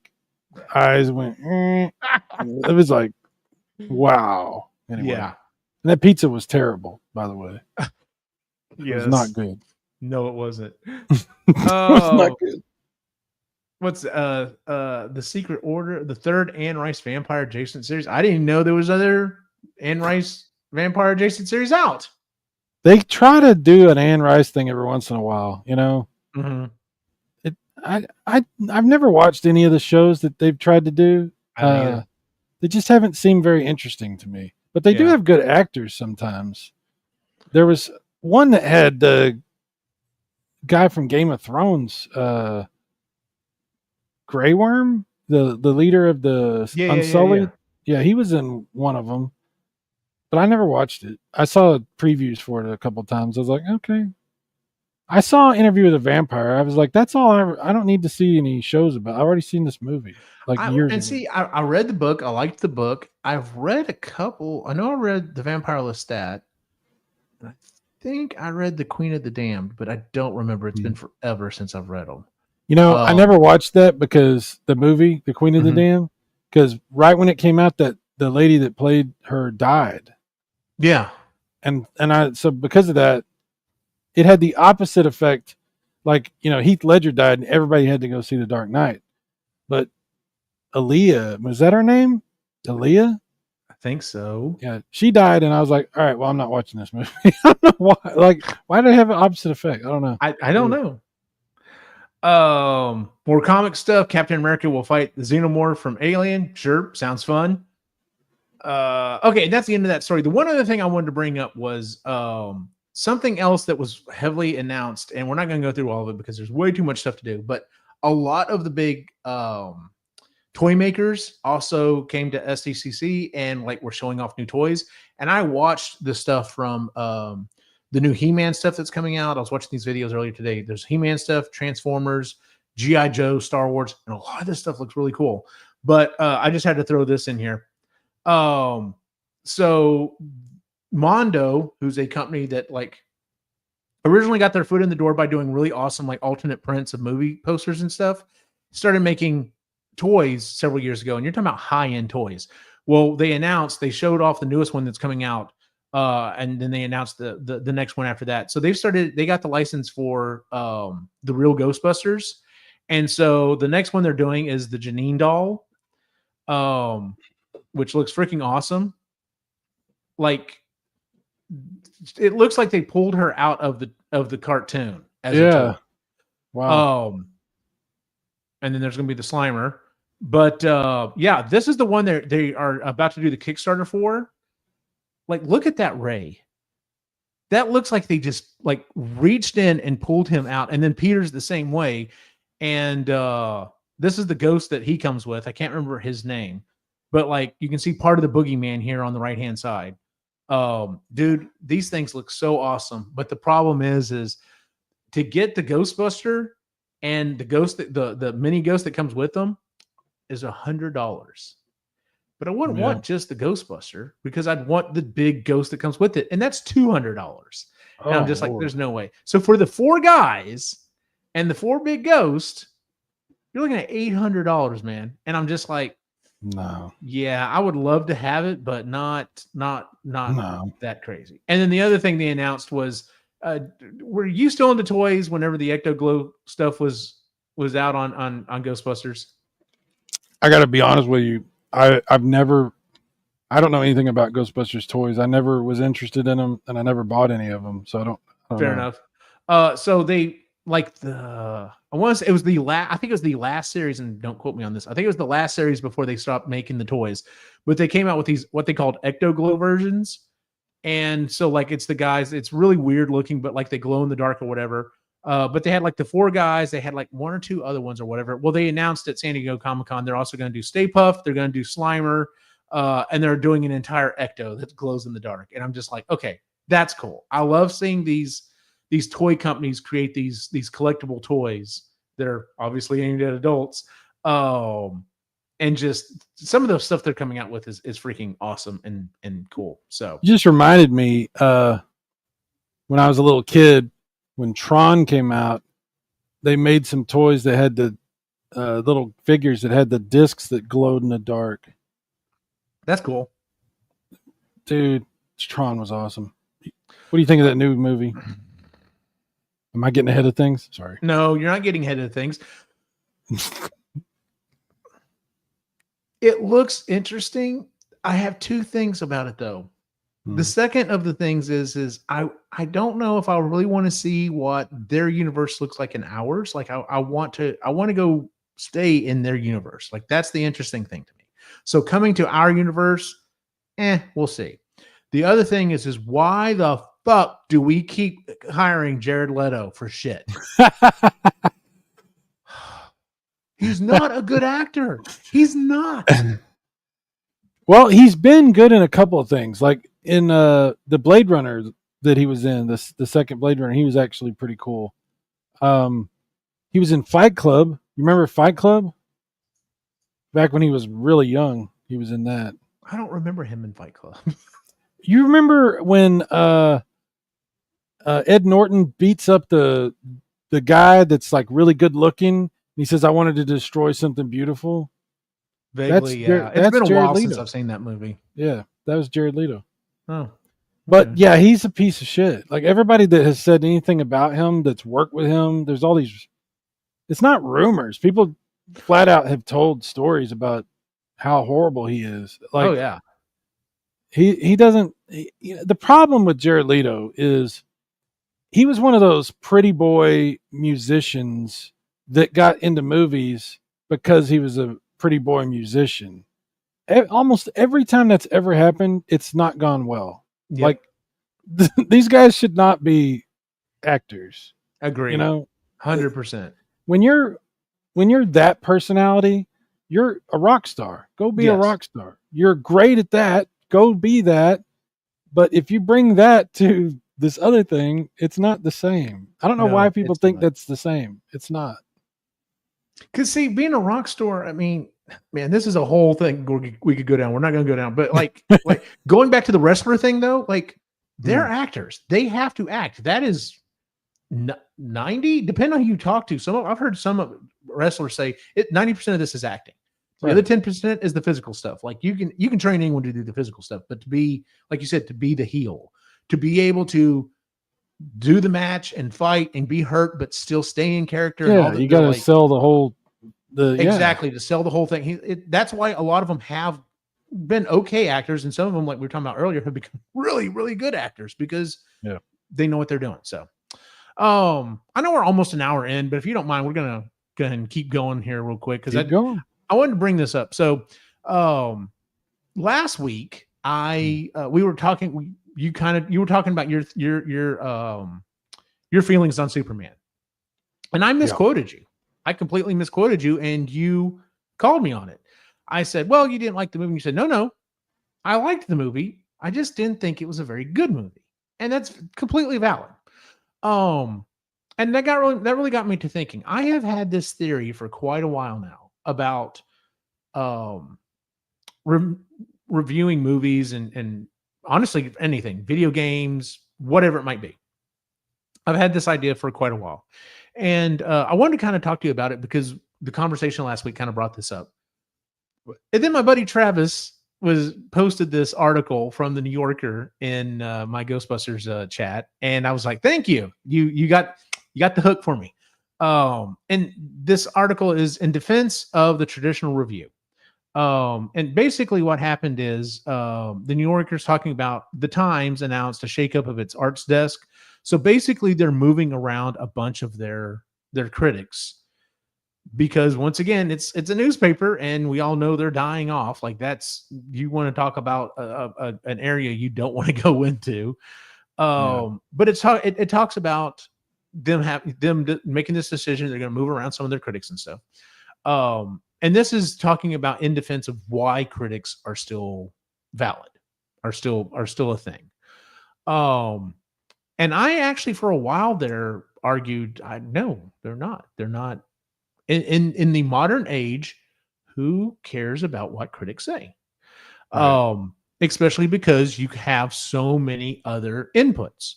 eyes went, it was like, wow. Anyway. Yeah. And that pizza was terrible, by the way. It was not good. No, it wasn't. It was not good. What's the Secret Order, the third Anne Rice vampire adjacent series? I didn't even know there was other Anne Rice vampire adjacent series out. They try to do an Anne Rice thing every once in a while, you know. I've never watched any of the shows that they've tried to do. They just haven't seemed very interesting to me. But they do have good actors sometimes. There was one that had the guy from Game of Thrones, Grey Worm, the leader of the Unsullied. Yeah, he was in one of them. But I never watched it. I saw previews for it a couple times. I was like, okay. I saw an Interview with a Vampire. I was like, that's all I don't need to see any shows about. I've already seen this movie years ago. See, I read the book. I liked the book. I've read a couple. I know I read The Vampire Lestat. I think I read The Queen of the Damned, but I don't remember. It's been forever since I've read them. You know, I never watched that because the movie, The Queen of the Damned, because right when it came out, that the lady that played her died. Yeah. So because of that, it had the opposite effect. Like, you know, Heath Ledger died and everybody had to go see The Dark Knight. But Aaliyah, was that her name? Aaliyah? I think so. Yeah, she died, and I was like, all right, well, I'm not watching this movie. I don't know why. Like, why did it have an opposite effect? I don't know. I don't know. More comic stuff. Captain America will fight the Xenomorph from Alien. Sure, sounds fun. Okay, that's the end of that story. The one other thing I wanted to bring up was something else that was heavily announced, and we're not going to go through all of it because there's way too much stuff to do. But a lot of the big toy makers also came to SDCC and like were showing off new toys. And I watched the stuff from the new He-Man stuff that's coming out. I was watching these videos earlier today. There's He-Man stuff, Transformers, G.I. Joe, Star Wars, and a lot of this stuff looks really cool. But I just had to throw this in here. So Mondo, who's a company that like originally got their foot in the door by doing really awesome like alternate prints of movie posters and stuff, started making toys several years ago. And you're talking about high-end toys. Well, they showed off the newest one that's coming out. And then they announced the next one after that. So they got the license for the real Ghostbusters. And so the next one they're doing is the Janine doll, which looks freaking awesome. Like it looks like they pulled her out of the cartoon as a toy. Wow. And then there's gonna be the Slimer. But yeah, this is the one they are about to do the Kickstarter for. Like, look at that Ray. That looks like they just like reached in and pulled him out. And then Peter's the same way. And this is the ghost that he comes with. I can't remember his name, but like you can see part of the boogeyman here on the right-hand side. Dude, these things look so awesome. But the problem is to get the Ghostbuster and the ghost, the mini ghost that comes with them is $100. But I wouldn't want just the Ghostbuster because I'd want the big ghost that comes with it. And that's $200. And I'm just like, there's no way. So for the 4 guys and the 4 big ghosts, you're looking at $800, man. And I'm just like, no. Yeah, I would love to have it, but not that crazy. And then the other thing they announced was, were you still into toys whenever the Ecto Glow stuff was out on Ghostbusters? I got to be honest with you. I don't know anything about Ghostbusters toys. I never was interested in them, and I never bought any of them. So I don't Fair know. Enough. So they like I want to say it was I think it was the last series, and don't quote me on this. I think it was the last series before they stopped making the toys, but they came out with these what they called Ecto Glow versions. And so like it's the guys, it's really weird looking, but like they glow in the dark or whatever. But they had like the 4 guys, they had like 1 or 2 other ones or whatever. Well, they announced at San Diego Comic-Con they're also going to do Stay Puft, they're going to do Slimer, and they're doing an entire Ecto that glows in the dark. And I'm just like, okay, that's cool. I love seeing these toy companies create these collectible toys that are obviously aimed at adults. And just some of the stuff they're coming out with is freaking awesome and cool. So you just reminded me when I was a little kid, when Tron came out, they made some toys that had the little figures that had the discs that glowed in the dark. That's cool. Dude, Tron was awesome. What do you think of that new movie? Am I getting ahead of things? Sorry. No, you're not getting ahead of things. It looks interesting. I have 2 things about it though. The second of the things is I don't know if I really want to see what their universe looks like in ours. Like I want to go stay in their universe. Like that's the interesting thing to me. So coming to our universe, we'll see. The other thing is why the fuck do we keep hiring Jared Leto for shit? He's not a good actor. He's not. Well, he's been good in a couple of things. Like in the Blade Runner that he was in, the second Blade Runner, he was actually pretty cool. He was in Fight Club. You remember Fight Club? Back when he was really young, he was in that. I don't remember him in Fight Club. You remember when Ed Norton beats up the guy that's like really good looking? He says, "I wanted to destroy something beautiful." Vaguely, yeah. It's been a while since I've seen that movie. Yeah, that was Jared Leto. Oh. But yeah, he's a piece of shit. Like everybody that has said anything about him that's worked with him, there's all these, it's not rumors. People flat out have told stories about how horrible he is. Like, oh yeah. He doesn't, the problem with Jared Leto is he was one of those pretty boy musicians that got into movies because he was a pretty boy musician. Almost every time that's ever happened, it's not gone well. Yep. Like these guys should not be actors. Agree. You know, 100%. when you're that personality, you're a rock star. Go be a rock star. You're great at that. Go be that. But if you bring that to this other thing, it's not the same. I don't know why people think that's the same. It's not. Because see, being a rock star, I mean, man, this is a whole thing we could go down. We're not going to go down, but like going back to the wrestler thing though, like they're actors. They have to act. That is 90, depending on who you talk to. I've heard some wrestlers say 90% of this is acting. The other 10% is the physical stuff. Like you can train anyone to do the physical stuff, but to be, like you said, to be the heel, to be able to do the match and fight and be hurt, but still stay in character. Yeah, and all you got to sell the whole. To sell the whole thing. That's why a lot of them have been okay actors, and some of them, like we were talking about earlier, have become really, really good actors because they know what they're doing. So, I know we're almost an hour in, but if you don't mind, we're gonna go ahead and keep going here real quick because I wanted to bring this up. So, last week we were talking. You were talking about your feelings on Superman, and I misquoted you. I completely misquoted you, and you called me on it. I said, well, you didn't like the movie. And you said, no, I liked the movie. I just didn't think it was a very good movie. And that's completely valid. And that really got me to thinking. I have had this theory for quite a while now about reviewing movies and honestly anything, video games, whatever it might be. I've had this idea for quite a while. And I wanted to kind of talk to you about it because the conversation last week kind of brought this up. And then my buddy Travis posted this article from the New Yorker in my Ghostbusters chat, and I was like, "Thank you, you got the hook for me." And this article is in defense of the traditional review. And basically, what happened is the New Yorker's talking about the Times announced a shakeup of its arts desk. So basically, they're moving around a bunch of their critics because once again, it's a newspaper, and we all know they're dying off. Like you want to talk about an area you don't want to go into. But it talks about them making this decision. They're going to move around some of their critics and stuff. And this is talking about in defense of why critics are still valid, are still a thing. And I actually, for a while there, argued, no, they're not. They're not. In the modern age, who cares about what critics say? Right. Especially because you have so many other inputs,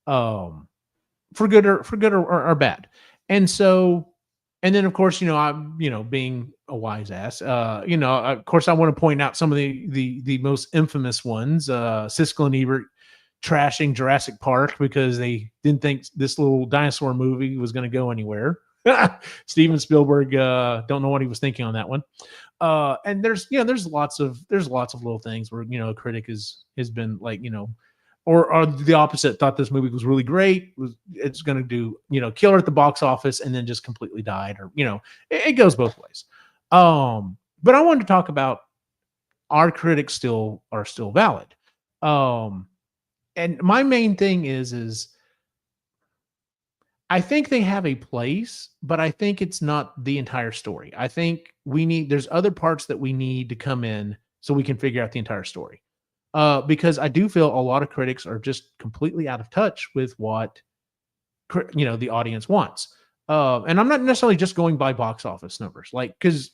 for good or bad. And so, and then of course, I'm, being a wise ass, of course, I want to point out some of the most infamous ones, Siskel and Ebert trashing Jurassic Park because they didn't think this little dinosaur movie was going to go anywhere. Steven Spielberg, don't know what he was thinking on that one. And there's lots of little things where, a critic has been like, or the opposite, thought this movie was really great. It's going to do, killer at the box office and then just completely died, or, it goes both ways. But I wanted to talk about our critics are still valid. And my main thing is I think they have a place, but I think it's not the entire story. I think there's other parts that we need to come in so we can figure out the entire story. Because I do feel a lot of critics are just completely out of touch with what, the audience wants. And I'm not necessarily just going by box office numbers, because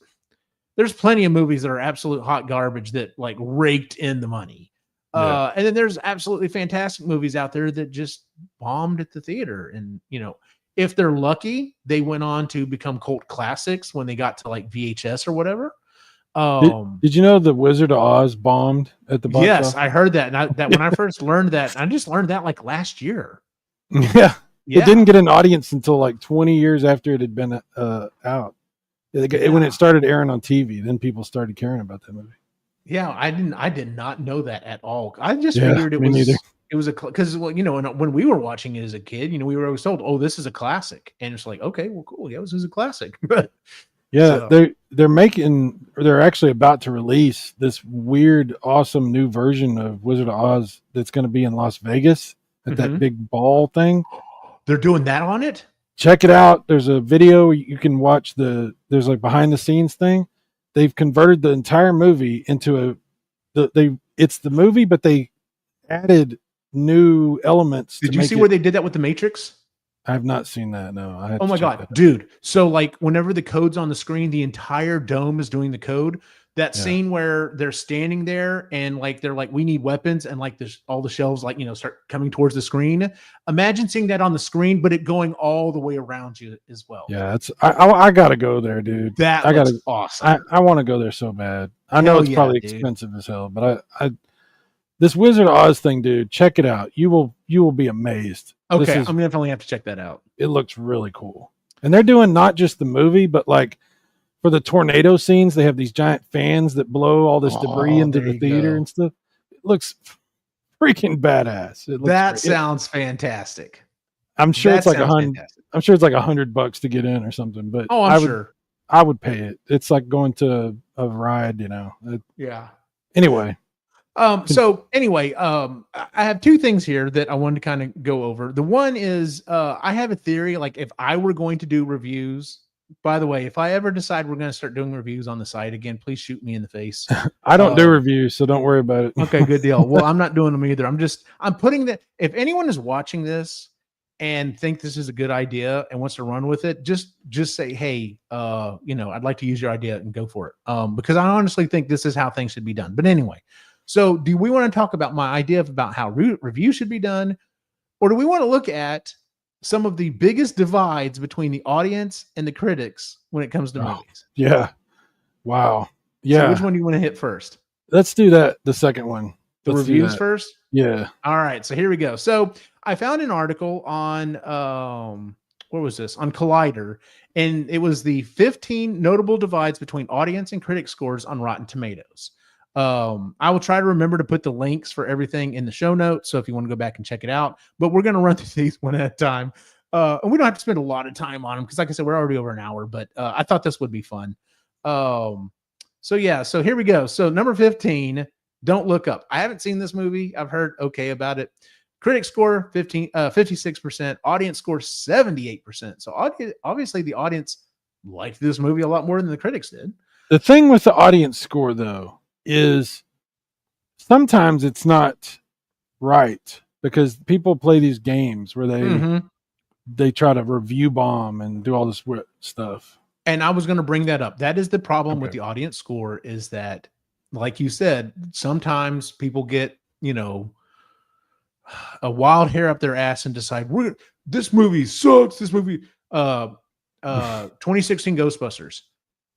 there's plenty of movies that are absolute hot garbage that raked in the money. And then there's absolutely fantastic movies out there that just bombed at the theater. And, if they're lucky, they went on to become cult classics when they got to VHS or whatever. Did you know the Wizard of Oz bombed at the box office? Yes, I heard that. And that when I first learned that, I just learned that last year. Yeah. It didn't get an audience until 20 years after it had been out. When it started airing on TV, then people started caring about that movie. Yeah, I did not know that at all. I just figured it was. It was because well, when we were watching it as a kid, we were always told, "Oh, this is a classic," and it's like, okay, well, cool, yeah, this is a classic. Yeah, So, they're actually about to release this weird, awesome new version of Wizard of Oz that's going to be in Las Vegas at that mhm. big ball thing. They're doing that on it. Check it out. There's a video you can watch. There's like behind the scenes thing. They've converted the entire movie into it's the movie, but they added new elements to Did you make see it. where they did that with the Matrix? I have not seen that. No, I have Oh to my check god, that out. dude! So like, whenever the code's on the screen, the entire dome is doing the code. That Yeah, scene where they're standing there and like they're like, we need weapons, and like all the shelves like start coming towards the screen. Imagine seeing that on the screen, but it going all the way around you as well. yeah. I gotta go there, dude. That I looks gotta. awesome. I want to go there so bad. I know Hell it's yeah, probably dude. expensive as hell, but I this Wizard of Oz thing, dude. Check it out. You will be amazed. Okay, I'm definitely have to check that out. It looks really cool, and they're doing not just the movie, but like for the tornado scenes, they have these giant fans that blow all this debris Oh, into there the you theater go. and stuff. It looks freaking badass. It looks That great. sounds fantastic. I'm sure That it's like sounds fantastic. I'm sure it's like $100 to get in or something, but Oh, I'm sure. I would pay it. It's like going to a ride, Yeah. Anyway, So anyway, I have two things here that I wanted to kind of go over. The one is I have a theory, like if I were going to do reviews, by the way, if I ever decide we're going to start doing reviews on the site again, please shoot me in the face. I don't do Um, reviews, so don't worry about it. okay, good deal. Well, I'm not doing them either. I'm putting that, if anyone is watching this and think this is a good idea and wants to run with it, just say, hey, I'd like to use your idea and go for it. Because I honestly think this is how things should be done. But anyway, so do we want to talk about my idea about how review should be done? Or do we want to look at some of the biggest divides between the audience and the critics when it comes to movies? Yeah. Wow. So Yeah. which one do you want to hit first? Let's do that. The second one. The Let's do reviews that. first? Yeah. All right, so here we go. So I found an article on what was this? On Collider, and it was the 15 notable divides between audience and critic scores on Rotten Tomatoes. I will try to remember to put the links for everything in the show notes, so if you want to go back and check it out. But we're going to run through these one at a time, and we don't have to spend a lot of time on them because, like I said, we're already over an hour. But I thought this would be fun. So here we go. So number 15. Don't Look Up. I haven't seen this movie. I've heard okay about it. Critic score 56%. Audience score 78%. So obviously the audience liked this movie a lot more than the critics did. The thing with the audience score, though, is sometimes it's not right because people play these games where they try to review bomb and do all this stuff. And I was going to bring that up. That is the problem with the audience score is that, like you said, sometimes people get, a wild hair up their ass and decide this movie sucks. This movie, 2016 Ghostbusters,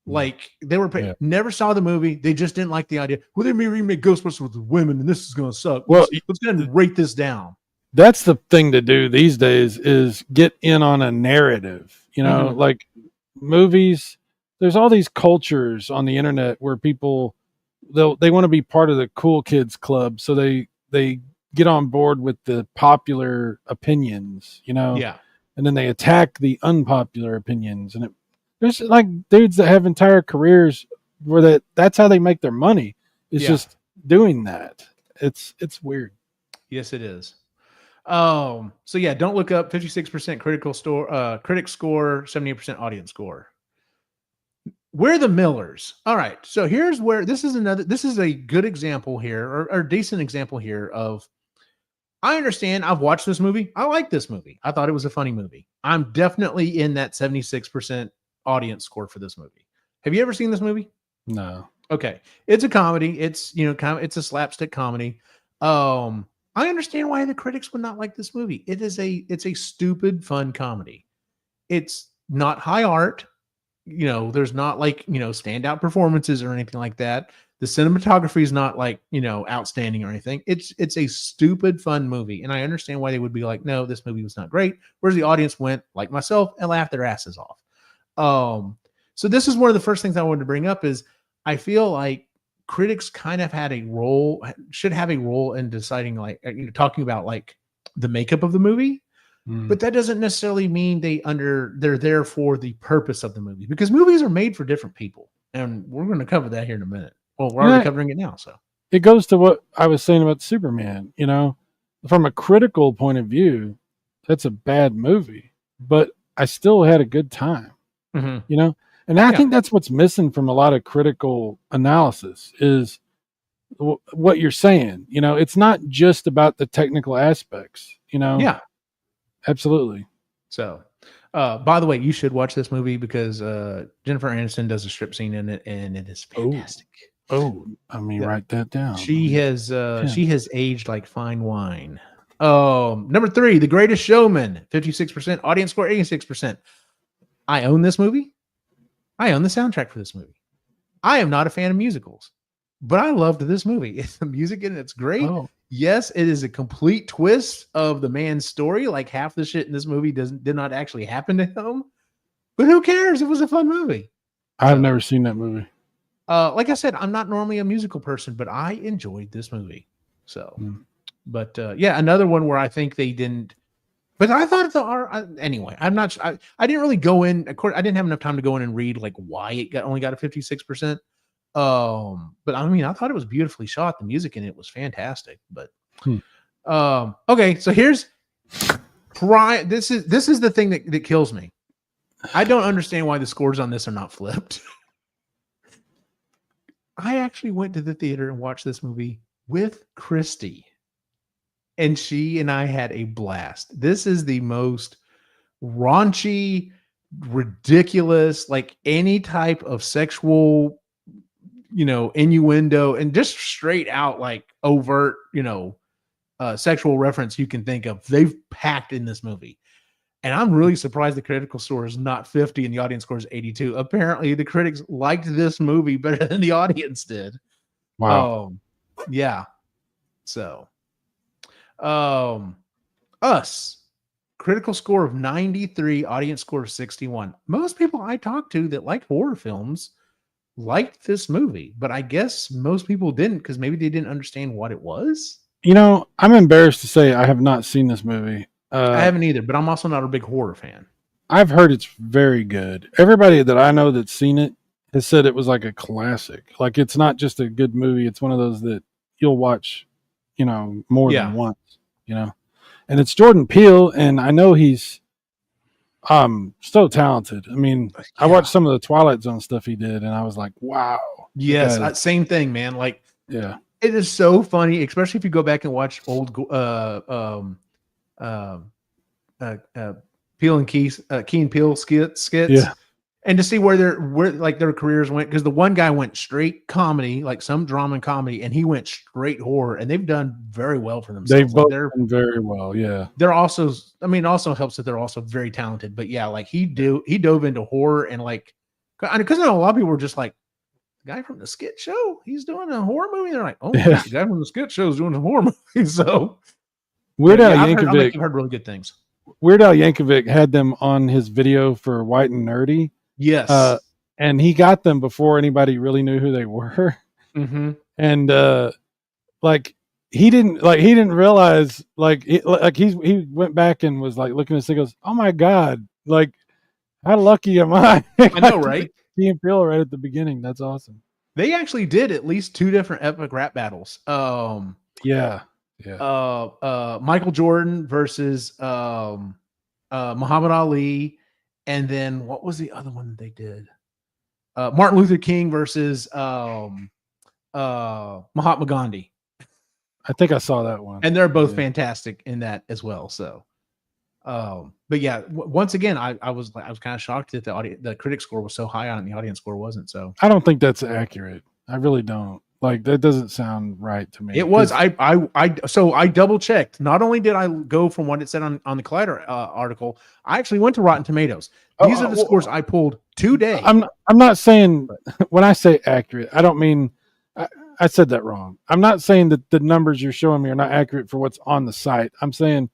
like they were never saw the movie. They just didn't like the idea. Well, they may remake Ghostbusters with women, and this is going to suck. Well, let's go ahead and rate this down. That's the thing to do these days is get in on a narrative. Like movies. There's all these cultures on the internet where people they want to be part of the cool kids club, so they get on board with the popular opinions, Yeah. and then they attack the unpopular opinions, and there's like dudes that have entire careers where that's how they make their money is just doing that. It's weird. Yes, it is. So Don't Look Up, 56% critic score, 78% audience score. We're the Millers. All right. So here's where this is a good example here, or a decent example here of, I understand. I've watched this movie. I like this movie. I thought it was a funny movie. I'm definitely in that 76% audience score for this movie. Have you ever seen this movie? No. Okay. It's a comedy. It's, it's a slapstick comedy. I understand why the critics would not like this movie. It's a stupid, fun comedy. It's not high art. There's not like, standout performances or anything like that. The cinematography is not like, outstanding or anything. It's a stupid, fun movie. And I understand why they would be like, no, this movie was not great. Whereas the audience went, like myself, and laughed their asses off. So this is one of the first things I wanted to bring up is I feel like critics kind of should have a role in deciding, like, talking about like the makeup of the movie. But that doesn't necessarily mean they're there for the purpose of the movie, because movies are made for different people, and we're going to cover that here in a minute. Well, we're already covering it now, so it goes to what I was saying about Superman. From a critical point of view, that's a bad movie, but I still had a good time. And I think that's what's missing from a lot of critical analysis is what you're saying. It's not just about the technical aspects. Yeah, absolutely. So, by the way, you should watch this movie because Jennifer Aniston does a strip scene in it, and it is fantastic. Write that down. She has aged like fine wine. Number 3, The Greatest Showman, 56%, audience score 86%. I own this movie. I own the soundtrack for this movie. I am not a fan of musicals, but I loved this movie. The music in it's great. Yes, it is a complete twist of the man's story. Like half the shit in this movie did not actually happen to him, but who cares? It was a fun movie. I've never seen that movie. Like I said, I'm not normally a musical person, but I enjoyed this movie. So, but another one where I think they didn't. But I thought anyway. I'm not. I didn't really go in. Of course, I didn't have enough time to go in and read like why it only got a 56%. But I mean, I thought it was beautifully shot. The music in it was fantastic. But okay, so here's this is the thing that kills me. I don't understand why the scores on this are not flipped. I actually went to the theater and watched this movie with Christy, and she and I had a blast. This is the most raunchy, ridiculous, like any type of sexual, innuendo and just straight out like overt, sexual reference you can think of. They've packed in this movie. And I'm really surprised the critical score is not 50 and the audience score is 82. Apparently the critics liked this movie better than the audience did. Wow. Yeah. So, Us, critical score of 93, audience score of 61. Most people I talked to that like horror films liked this movie, but I guess most people didn't because maybe they didn't understand what it was. I'm embarrassed to say I have not seen this movie. I haven't either, but I'm also not a big horror fan. I've heard it's very good. Everybody that I know that's seen it has said it was like a classic. Like it's not just a good movie. It's one of those that you'll watch, more than once, and it's Jordan Peele. And I know he's so talented. I mean, I watched some of the Twilight Zone stuff he did and I was like, wow. Yes. Same thing, man. Like, yeah, it is so funny, especially if you go back and watch old, Peele and Key and Peele skits, and to see where their careers went, because the one guy went straight comedy, like some drama and comedy, and he went straight horror, and they've done very well for themselves. They've both done very well. Yeah, they're also. I mean, it also helps that they're also very talented. But yeah, like he dove into horror and like, because a lot of people were just like, the guy from the skit show, he's doing a horror movie. They're like, the guy from the skit show is doing a horror movie. So Weird Al Yankovic. I've heard really good things. Weird Al Yankovic had them on his video for White and Nerdy. Yes. And he got them before anybody really knew who they were. Mm-hmm. And he didn't realize he went back and was like looking at this and goes, oh my God, like how lucky am I? I know, right? Key and Peele right at the beginning. That's awesome. They actually did at least 2 different epic rap battles. Yeah. Michael Jordan versus Muhammad Ali, and then what was the other one that they did? Martin Luther King versus Mahatma Gandhi. I think I saw that one, and they're both fantastic in that as well. So, but yeah, once again, I was kind of shocked that the critic score was so high on it and the audience score wasn't. So I don't think that's accurate. I really don't. Like that doesn't sound right to me. It was. So I double checked. Not only did I go from what it said on the Collider article, I actually went to Rotten Tomatoes. These are the scores I pulled today. I'm not saying when I say accurate, I don't mean I said that wrong. I'm not saying that the numbers you're showing me are not accurate for what's on the site. I'm saying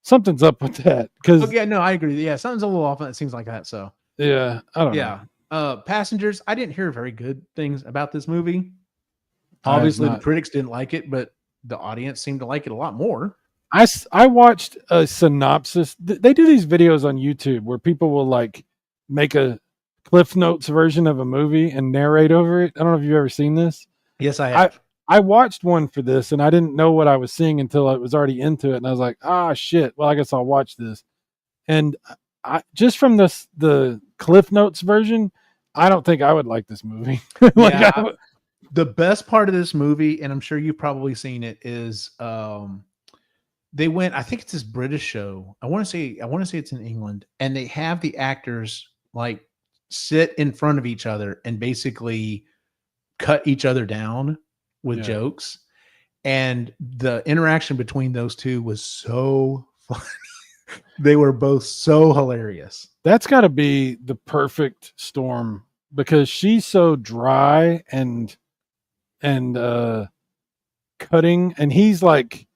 something's up with that. Because no, I agree. Yeah, something's a little off. It seems like that. So yeah, I don't know. Passengers. I didn't hear very good things about this movie. Obviously, the critics didn't like it, but the audience seemed to like it a lot more. I watched a synopsis. They do these videos on YouTube where people will like make a Cliff Notes version of a movie and narrate over it. I don't know if you've ever seen this. Yes, I have. I watched one for this and I didn't know what I was seeing until I was already into it. And I was like, shit. Well, I guess I'll watch this. And I just from the Cliff Notes version, I don't think I would like this movie. The best part of this movie, and I'm sure you've probably seen it, is they went, I think it's this British show. I want to say it's in England, and they have the actors like sit in front of each other and basically cut each other down with jokes. And the interaction between those two was so funny. They were both so hilarious. That's got to be the perfect storm because she's so dry and cutting, and he's like,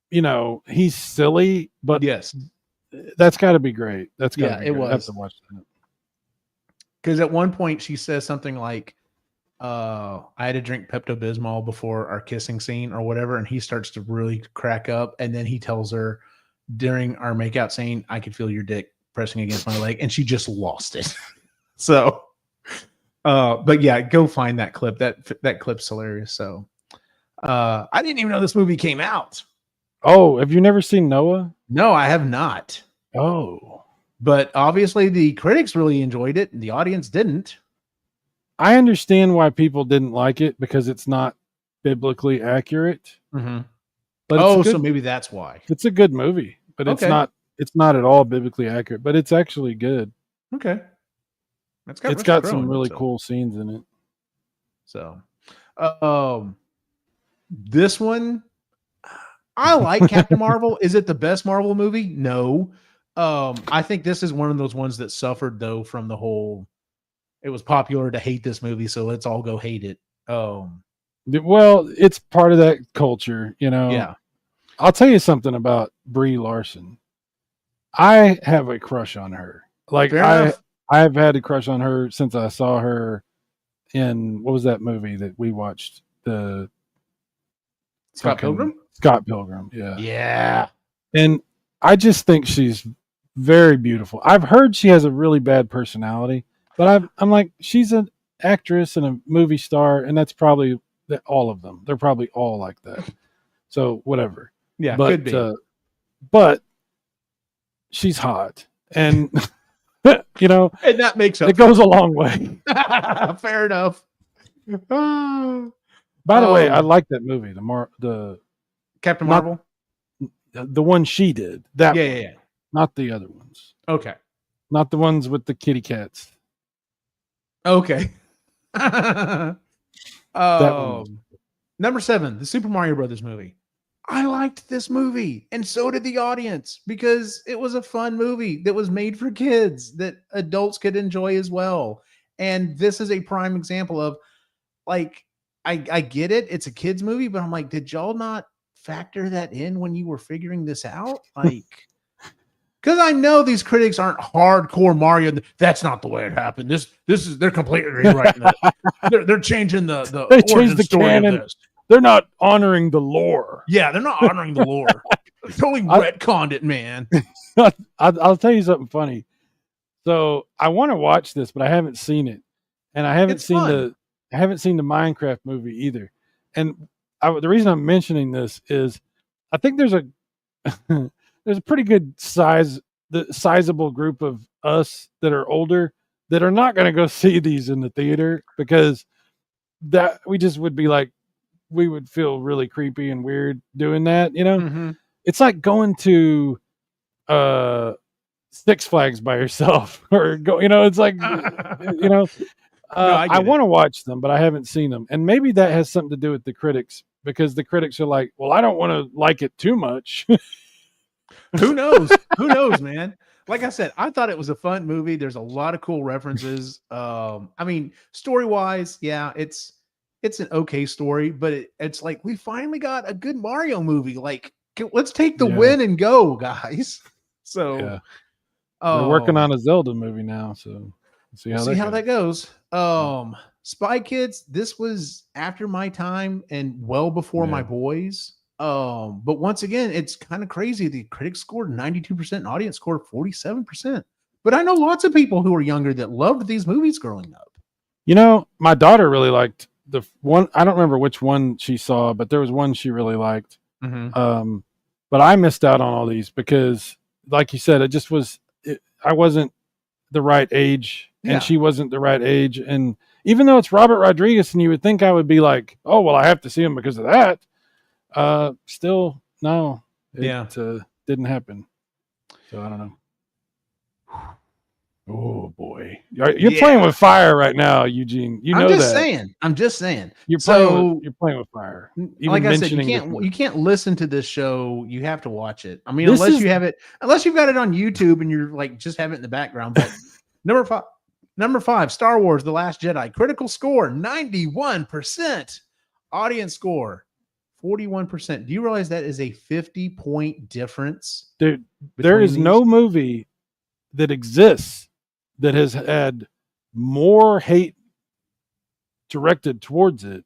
he's silly, but yes, that's got to be great. That's got to be it great. was. I have to watch that. Because at one point she says something like, I had to drink Pepto-Bismol before our kissing scene or whatever, and he starts to really crack up, and then he tells her during our makeout scene, I could feel your dick pressing against my leg, and she just lost it. So but yeah, go find that clip. That clip's hilarious. So I didn't even know this movie came out. Oh, have you never seen Noah? No, I have not. Oh. But obviously the critics really enjoyed it and the audience didn't. I understand why people didn't like it because it's not biblically accurate. Mm-hmm. But so maybe that's why. It's a good movie, but it's not at all biblically accurate, but it's actually good. Okay. It's got some really cool scenes in it. So, this one, I like Captain Marvel. Is it the best Marvel movie? No. I think this is one of those ones that suffered though from the whole, it was popular to hate this movie, so let's all go hate it. Well, it's part of that culture, Yeah. I'll tell you something about Brie Larson. I have a crush on her. Like I've had a crush on her since I saw her in, what was that movie that we watched? The Scott Pilgrim? Scott Pilgrim, yeah. Yeah. And I just think she's very beautiful. I've heard she has a really bad personality, but I'm like, she's an actress and a movie star, and that's probably all of them. They're probably all like that. So whatever. Yeah, but, could be. But she's hot. And and that makes up. It goes a long way. Fair enough. By the way, I like that movie, the Captain Marvel, the one she did. That yeah, not the other ones. Okay, not the ones with the kitty cats. Okay. Number 7, the Super Mario Brothers movie. I liked this movie, and so did the audience, because it was a fun movie that was made for kids that adults could enjoy as well. And this is a prime example of, like, I get it. It's a kids movie, but I'm like, did y'all not factor that in when you were figuring this out? Like, because I know these critics aren't hardcore Mario. That's not the way it happened. They're completely rewriting it. They're changing the they changed the canon. Of this. They're not honoring the lore. Yeah, they're not honoring the lore. They totally retconned it, man. I'll tell you something funny. So I want to watch this, but I haven't seen it, and I haven't seen the Minecraft movie either. And the reason I'm mentioning this is, I think there's a pretty good sizable group of us that are older that are not going to go see these in the theater, because that we just would be like, we would feel really creepy and weird doing that. Mm-hmm. It's like going to Six Flags by yourself, or go, it's like, no, I want to watch them, but I haven't seen them. And maybe that has something to do with the critics, because the critics are like, well, I don't want to like it too much. Who knows? Who knows, man? Like I said, I thought it was a fun movie. There's a lot of cool references. I mean, story-wise, yeah, it's an okay story, but it's like, we finally got a good Mario movie. Like, let's take the win and go, guys. So we're working on a Zelda movie now, so see how that goes. Spy Kids, this was after my time and well before my boys. But once again, it's kind of crazy. The critics scored 92%, and audience scored 47%. But I know lots of people who are younger that loved these movies growing up. You know, my daughter really liked the one. I don't remember which one she saw, but there was one she really liked. But I missed out on all these because, like you said, I wasn't the right age, and she wasn't the right age. And even though it's Robert Rodriguez, and you would think I would be like, oh, well, I have to see him because of that. Still, no, it didn't happen. So I don't know. Oh boy, you're playing with fire right now, Eugene. You know I'm just that. saying. I'm just saying. You're playing with fire. Even like I said, you can't listen to this show. You have to watch it. I mean, unless you've got it on YouTube and you're like just have it in the background. But number five, Star Wars: The Last Jedi. Critical score 91%. Audience score 41%. Do you realize that is a 50-point difference? Dude, there is no movie that exists that has had more hate directed towards it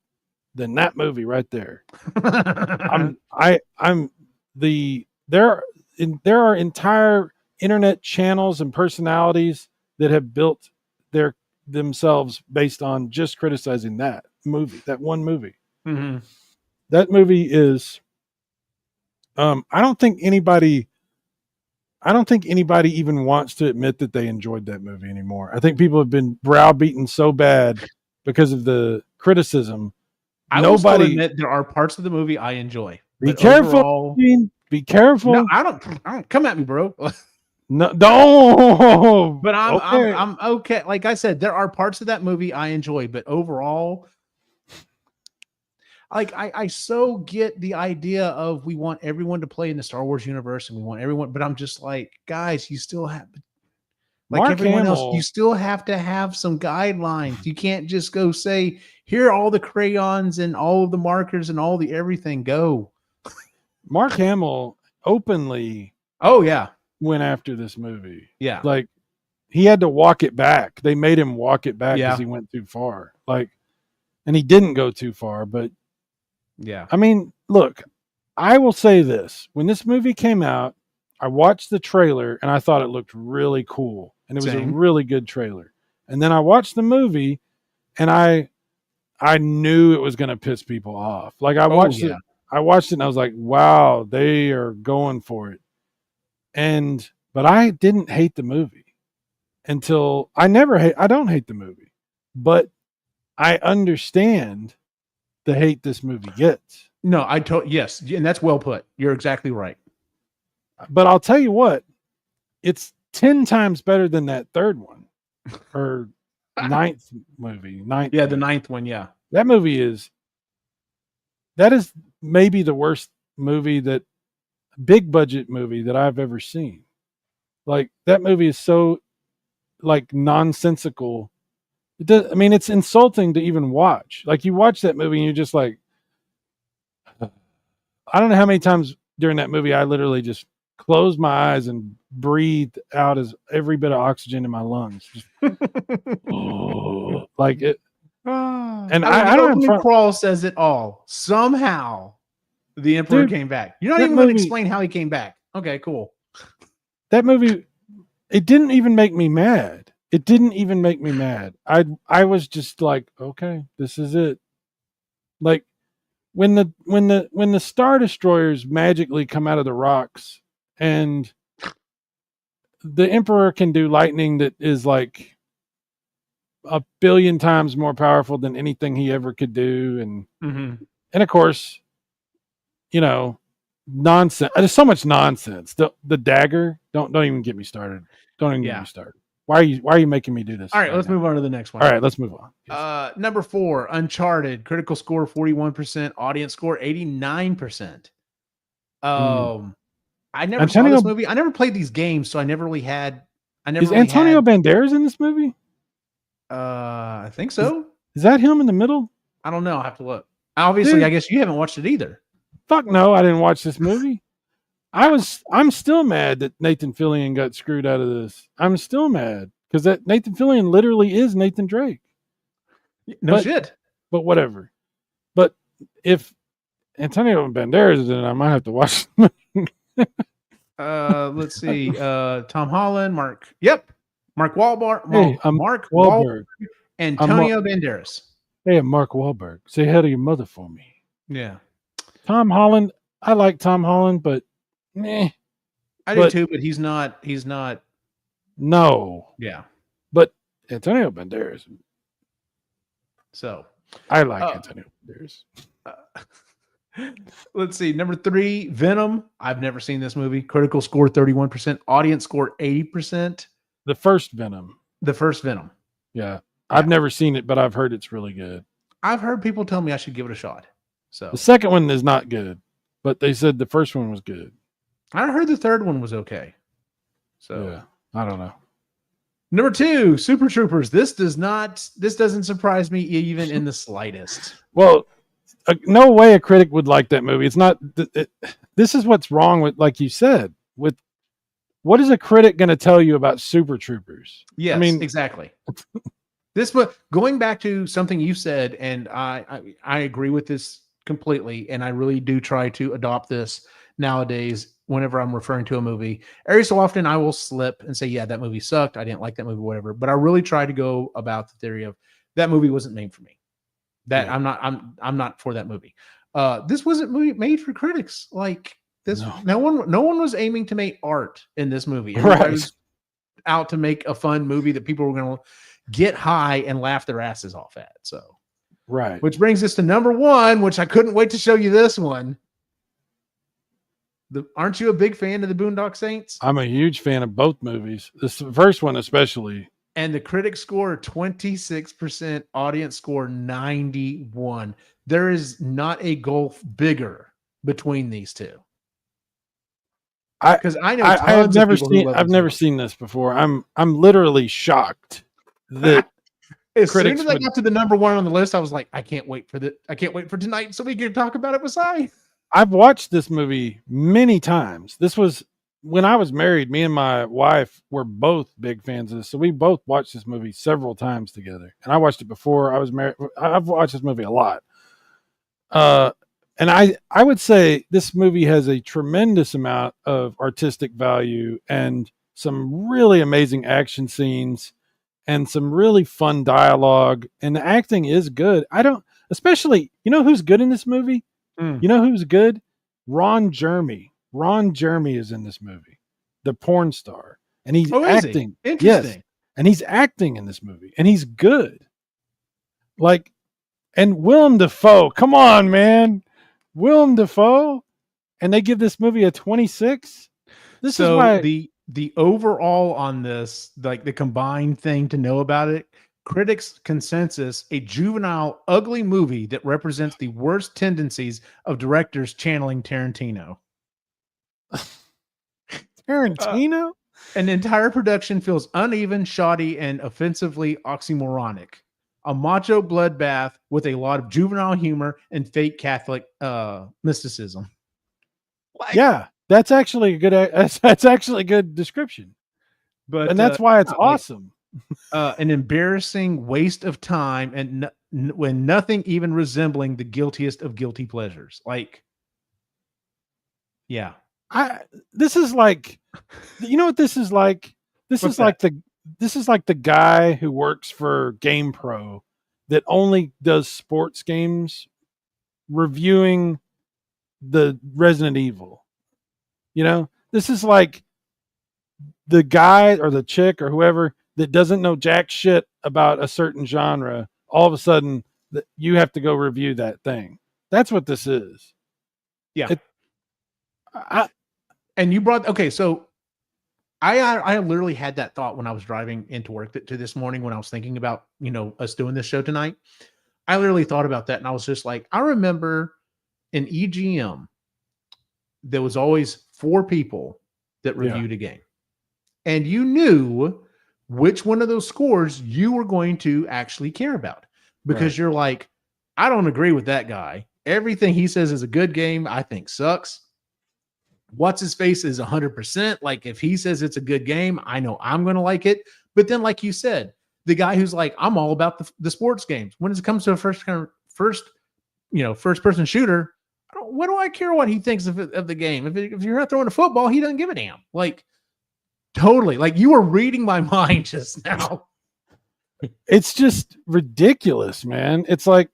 than that movie right there. There are entire internet channels and personalities that have built themselves based on just criticizing that one movie. That movie is I don't think anybody even wants to admit that they enjoyed that movie anymore. I think people have been browbeaten so bad because of the criticism. I will still admit there are parts of the movie I enjoy. Be careful. Overall, be careful. No, I don't come at me, bro. No, don't. But I'm okay. Like I said, there are parts of that movie I enjoy, but overall, like I so get the idea of we want everyone to play in the Star Wars universe and we want everyone, but I'm just like, guys, you still have like Mark everyone Hamill. Else, you still have to have some guidelines. You can't just go say, here are all the crayons and all of the markers and all the everything. Go. Mark Hamill openly went after this movie. Yeah. Like he had to walk it back. They made him walk it back because he went too far. Like, and he didn't go too far, but yeah. I mean, look, I will say this. When this movie came out, I watched the trailer and I thought it looked really cool. And it was a really good trailer. And then I watched the movie and I knew it was going to piss people off. Like I watched it and I was like, wow, they are going for it. But I didn't hate the movie until I don't hate the movie, but I understand the hate this movie gets. No, yes, and that's well put. You're exactly right. But I'll tell you what, it's 10 times better than that third one or ninth movie. The ninth one. Yeah, that is maybe the worst big budget movie that I've ever seen. Like that movie is so like nonsensical. It's insulting to even watch. Like you watch that movie and you're just like, I don't know how many times during that movie I literally just closed my eyes and breathed out as every bit of oxygen in my lungs. Just, like it. And I don't know. Crawl says it all. Somehow the Emperor came back. You're not even going to explain how he came back. Okay, cool. That movie, it didn't even make me mad. It didn't even make me mad. I was just like, okay, this is it. Like when the Star Destroyers magically come out of the rocks and the Emperor can do lightning that is like 1 billion times more powerful than anything he ever could do, and of course, nonsense. There's so much nonsense. The dagger. Don't even get me started. Don't even get me started. Why are you making me do this? All right, let's move on to the next one. All right, let's move on. Yes. Number 4, Uncharted. Critical score 41%, audience score 89%. I never saw this movie. I never played these games, so I never really had. Is Antonio Banderas in this movie? I think so. Is that him in the middle? I don't know. I'll have to look. Obviously, dude, I guess you haven't watched it either. Fuck no, I didn't watch this movie. I'm still mad that Nathan Fillion got screwed out of this. I'm still mad because that Nathan Fillion literally is Nathan Drake. No But shit. but whatever. But if Antonio Banderas is in it, I might have to watch. Let's see. Tom Holland, Mark. Yep. Mark Wahlberg. Hey, I'm Mark Wahlberg. Wahlberg. Antonio Banderas. Hey, I'm Mark Wahlberg. Say hi to your mother for me. Yeah. Tom Holland. I like Tom Holland, but meh. I do too, but he's not. He's not. No. Yeah. But Antonio Banderas. So I like Antonio Banderas. Let's see. Number 3, Venom. I've never seen this movie. Critical score 31%. Audience score 80%. The first Venom. The first Venom. Yeah. I've never seen it, but I've heard it's really good. I've heard people tell me I should give it a shot. So the second one is not good, but they said the first one was good. I heard the third one was okay. So yeah, I don't know. Number 2, Super Troopers. This doesn't surprise me even in the slightest. Well, no way a critic would like that movie. It's not. This is what's wrong with, like you said, with what is a critic going to tell you about Super Troopers? Yes, I mean, exactly. This, but going back to something you said, and I agree with this completely, and I really do try to adopt this nowadays whenever I'm referring to a movie. Every so often I will slip and say, yeah, that movie sucked. I didn't like that movie, whatever. But I really try to go about the theory of that movie wasn't made for me. That yeah. I'm not for that movie. This wasn't made for critics. Like this, no one was aiming to make art in this movie. Everybody was out to make a fun movie that people were going to get high and laugh their asses off at. So, right. Which brings us to number 1, which I couldn't wait to show you this one. Aren't you a big fan of the Boondock Saints? I'm a huge fan of both movies. This first one especially. And the critic score 26%, audience score 91. There is not a gulf bigger between these two. Because I know I've never seen this before. I'm literally shocked that as soon as I got to the number 1 on the list, I was like, I can't wait for tonight so we can talk about it with Si. I've watched this movie many times. This was when I was married. Me and my wife were both big fans of this, so we both watched this movie several times together. And I watched it before I was married. I've watched this movie a lot. And I would say this movie has a tremendous amount of artistic value and some really amazing action scenes and some really fun dialogue. And the acting is good. Especially, you know who's good in this movie? You know who's good? Ron Jeremy. Ron Jeremy is in this movie, the porn star, and he's acting. Interesting. Yes, and he's acting in this movie, and he's good. Like, and Willem Dafoe. Come on, man, Willem Dafoe, and they give this movie a 26. This is why the overall on this, like the combined thing to know about it. Critics' consensus, a juvenile, ugly movie that represents the worst tendencies of directors channeling Tarantino. Tarantino? An entire production feels uneven, shoddy, and offensively oxymoronic. A macho bloodbath with a lot of juvenile humor and fake Catholic mysticism. Yeah, that's actually a good description. And that's why it's awesome. An embarrassing waste of time and when nothing even resembling the guiltiest of guilty pleasures. Like, yeah, this is like, you know what this is like? This is like the guy who works for GamePro that only does sports games reviewing the Resident Evil. You know, this is like the guy or the chick or whoever that doesn't know jack shit about a certain genre, all of a sudden that you have to go review that thing. That's what this is. Yeah. And you brought, okay. So I literally had that thought when I was driving into work to this morning, when I was thinking about, us doing this show tonight. I literally thought about that. And I was just like, I remember in EGM, there was always 4 people that reviewed a game, and you knew which one of those scores you were going to actually care about, because you're like, I don't agree with that guy. Everything he says is a good game, I think sucks. What's his face is 100%. Like, if he says it's a good game, I know I'm going to like it. But then, like you said, the guy who's like, I'm all about the sports games. When it comes to a first person shooter, what do I care what he thinks of the game? If you're not throwing a football, he doesn't give a damn. Like, totally. Like, you were reading my mind just now. It's just ridiculous, man. It's like,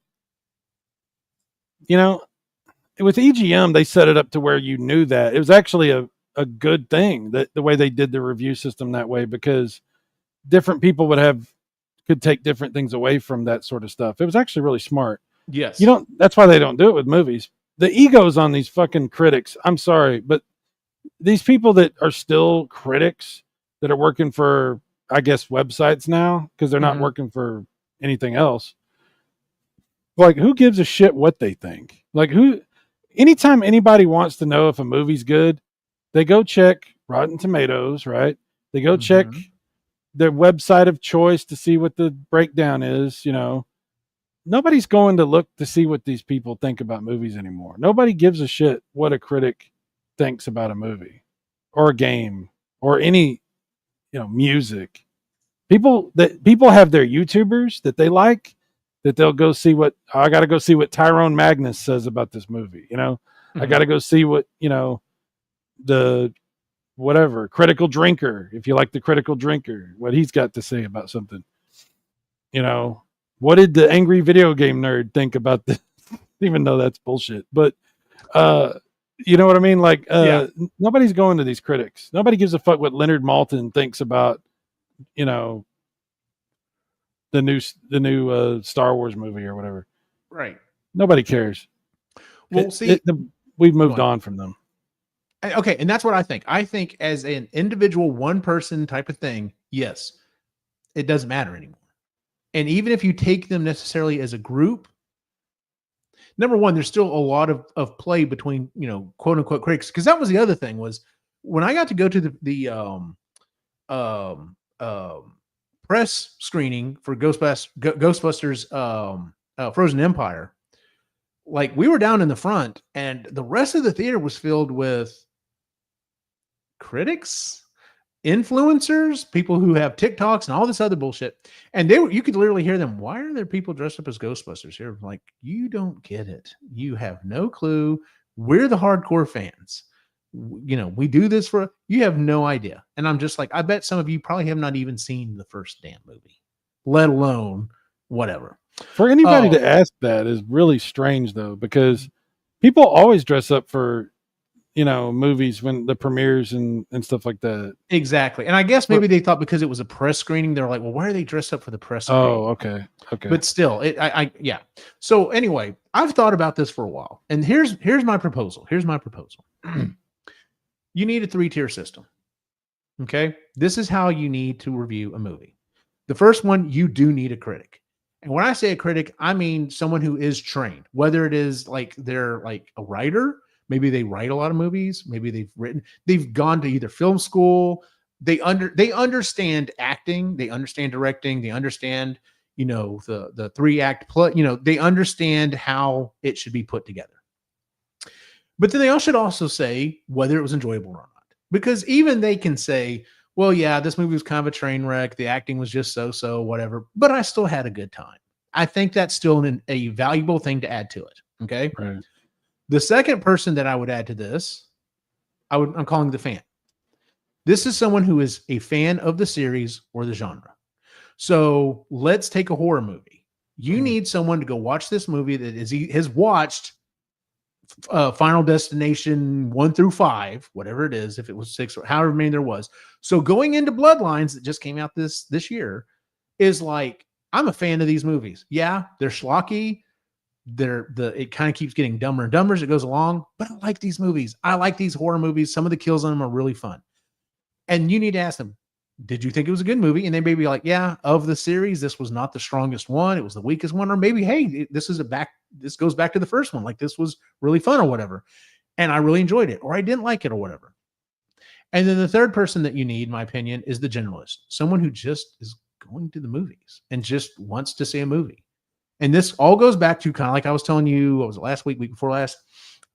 with EGM, they set it up to where you knew that. It was actually a good thing that the way they did the review system that way, because different people could take different things away from that sort of stuff. It was actually really smart. Yes. That's why they don't do it with movies. The egos on these fucking critics, I'm sorry, but these people that are still critics that are working for, I guess, websites now, because they're not working for anything else. Like, who gives a shit what they think? Like, anytime anybody wants to know if a movie's good, they go check Rotten Tomatoes, right? They go check their website of choice to see what the breakdown is. Nobody's going to look to see what these people think about movies anymore. Nobody gives a shit what a critic thinks about a movie or a game or any, music. People have their YouTubers that they like, that they'll go see I got to go see what Tyrone Magnus says about this movie. I got to go see what, the whatever critical drinker, if you like the critical drinker, what he's got to say about something. What did the angry video game nerd think about this? Even though that's bullshit, but you know what I mean? Like, nobody's going to these critics. Nobody gives a fuck what Leonard Maltin thinks about, the new Star Wars movie or whatever. Right. Nobody cares. Well, we've moved on from them. Okay, and that's what I think. I think as an individual, one person type of thing, yes, it doesn't matter anymore. And even if you take them necessarily as a group, number one, there's still a lot of play between, quote unquote critics. Because that was the other thing, was when I got to go to the press screening for Ghostbusters Frozen Empire, like, we were down in the front and the rest of the theater was filled with critics, influencers, people who have TikToks and all this other bullshit. And you could literally hear them. Why are there people dressed up as Ghostbusters here? Like, you don't get it. You have no clue. We're the hardcore fans. We do this you have no idea. And I'm just like, I bet some of you probably have not even seen the first damn movie, let alone whatever. For anybody to ask that is really strange, though, because people always dress up for, movies when the premieres and stuff like that. Exactly. And I guess maybe they thought because it was a press screening, they're like, well, why are they dressed up for the press screening? Oh, okay. But still, yeah. So anyway, I've thought about this for a while. And here's my proposal. You need a 3-tier system. Okay? This is how you need to review a movie. The first one, you do need a critic. And when I say a critic, I mean someone who is trained, whether it is like they're like a writer, maybe they write a lot of movies, maybe they've gone to either film school, they understand acting, they understand directing, they understand, the 3-act play, they understand how it should be put together. But then they should also say whether it was enjoyable or not, because even they can say, well, yeah, this movie was kind of a train wreck. The acting was just so, whatever, but I still had a good time. I think that's still a valuable thing to add to it. Okay. Right. The second person that I would add to this, I'm calling the fan. This is someone who is a fan of the series or the genre. So let's take a horror movie. You need someone to go watch this movie that has watched Final Destination 1 through 5, whatever it is, if it was 6 or however many there was. So going into Bloodlines that just came out this year is like, I'm a fan of these movies. Yeah, they're schlocky. It kind of keeps getting dumber and dumber as it goes along, but I like these movies. I like these horror movies. Some of the kills on them are really fun. And you need to ask them, did you think it was a good movie? And they may be like, yeah, of the series, this was not the strongest one. It was the weakest one. Or maybe, hey, this goes back to the first one. Like, this was really fun or whatever. And I really enjoyed it, or I didn't like it or whatever. And then the third person that you need, in my opinion, is the generalist. Someone who just is going to the movies and just wants to see a movie. And this all goes back to kind of like I was telling you, what was it, last week before last,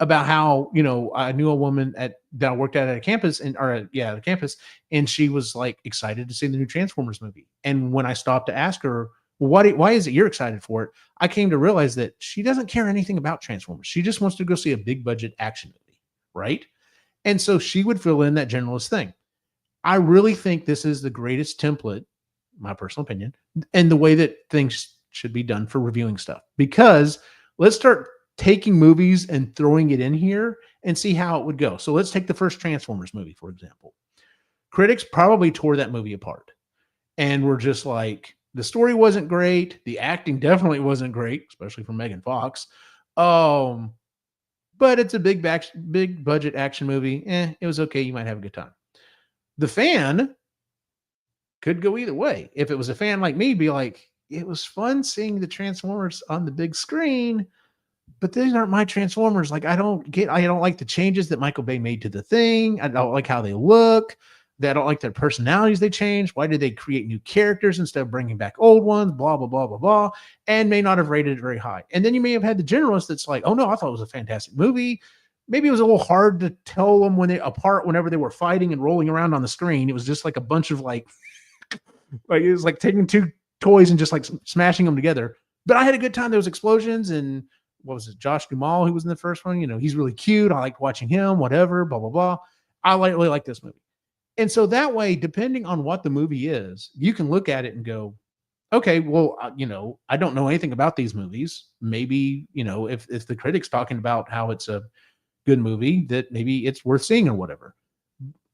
about how, you know, I knew a woman that I worked at a campus the campus, and she was like excited to see the new Transformers movie. And when I stopped to ask her, well, why is it you're excited for it? I came to realize that she doesn't care anything about Transformers. She just wants to go see a big budget action movie, right? And so she would fill in that generalist thing. I really think this is the greatest template, my personal opinion, and the way that things should be done for reviewing stuff. Because let's start taking movies and throwing it in here and see how it would go. So let's take the first Transformers movie, for example. Critics probably tore that movie apart and were just like, the story wasn't great. The acting definitely wasn't great, especially from Megan Fox. But it's a big budget action movie. It was okay. You might have a good time. The fan could go either way. If it was a fan like me, be like, it was fun seeing the Transformers on the big screen, but these aren't my Transformers. Like, I don't like the changes that Michael Bay made to the thing. I don't like how they look. I don't like their personalities they changed. Why did they create new characters instead of bringing back old ones? Blah, blah, blah, blah, blah. And may not have rated it very high. And then you may have had the generalist that's like, oh no, I thought it was a fantastic movie. Maybe it was a little hard to tell them whenever they were fighting and rolling around on the screen. It was just like a bunch of like it was like taking two toys and just like smashing them together. But I had a good time. There was explosions, and what was it? Josh Duhamel, who was in the first one. You know, he's really cute. I liked watching him. Whatever. Blah blah blah. I really like this movie. And so that way, depending on what the movie is, you can look at it and go, okay, well, you know, I don't know anything about these movies. Maybe, you know, if the critic's talking about how it's a good movie, that maybe it's worth seeing or whatever.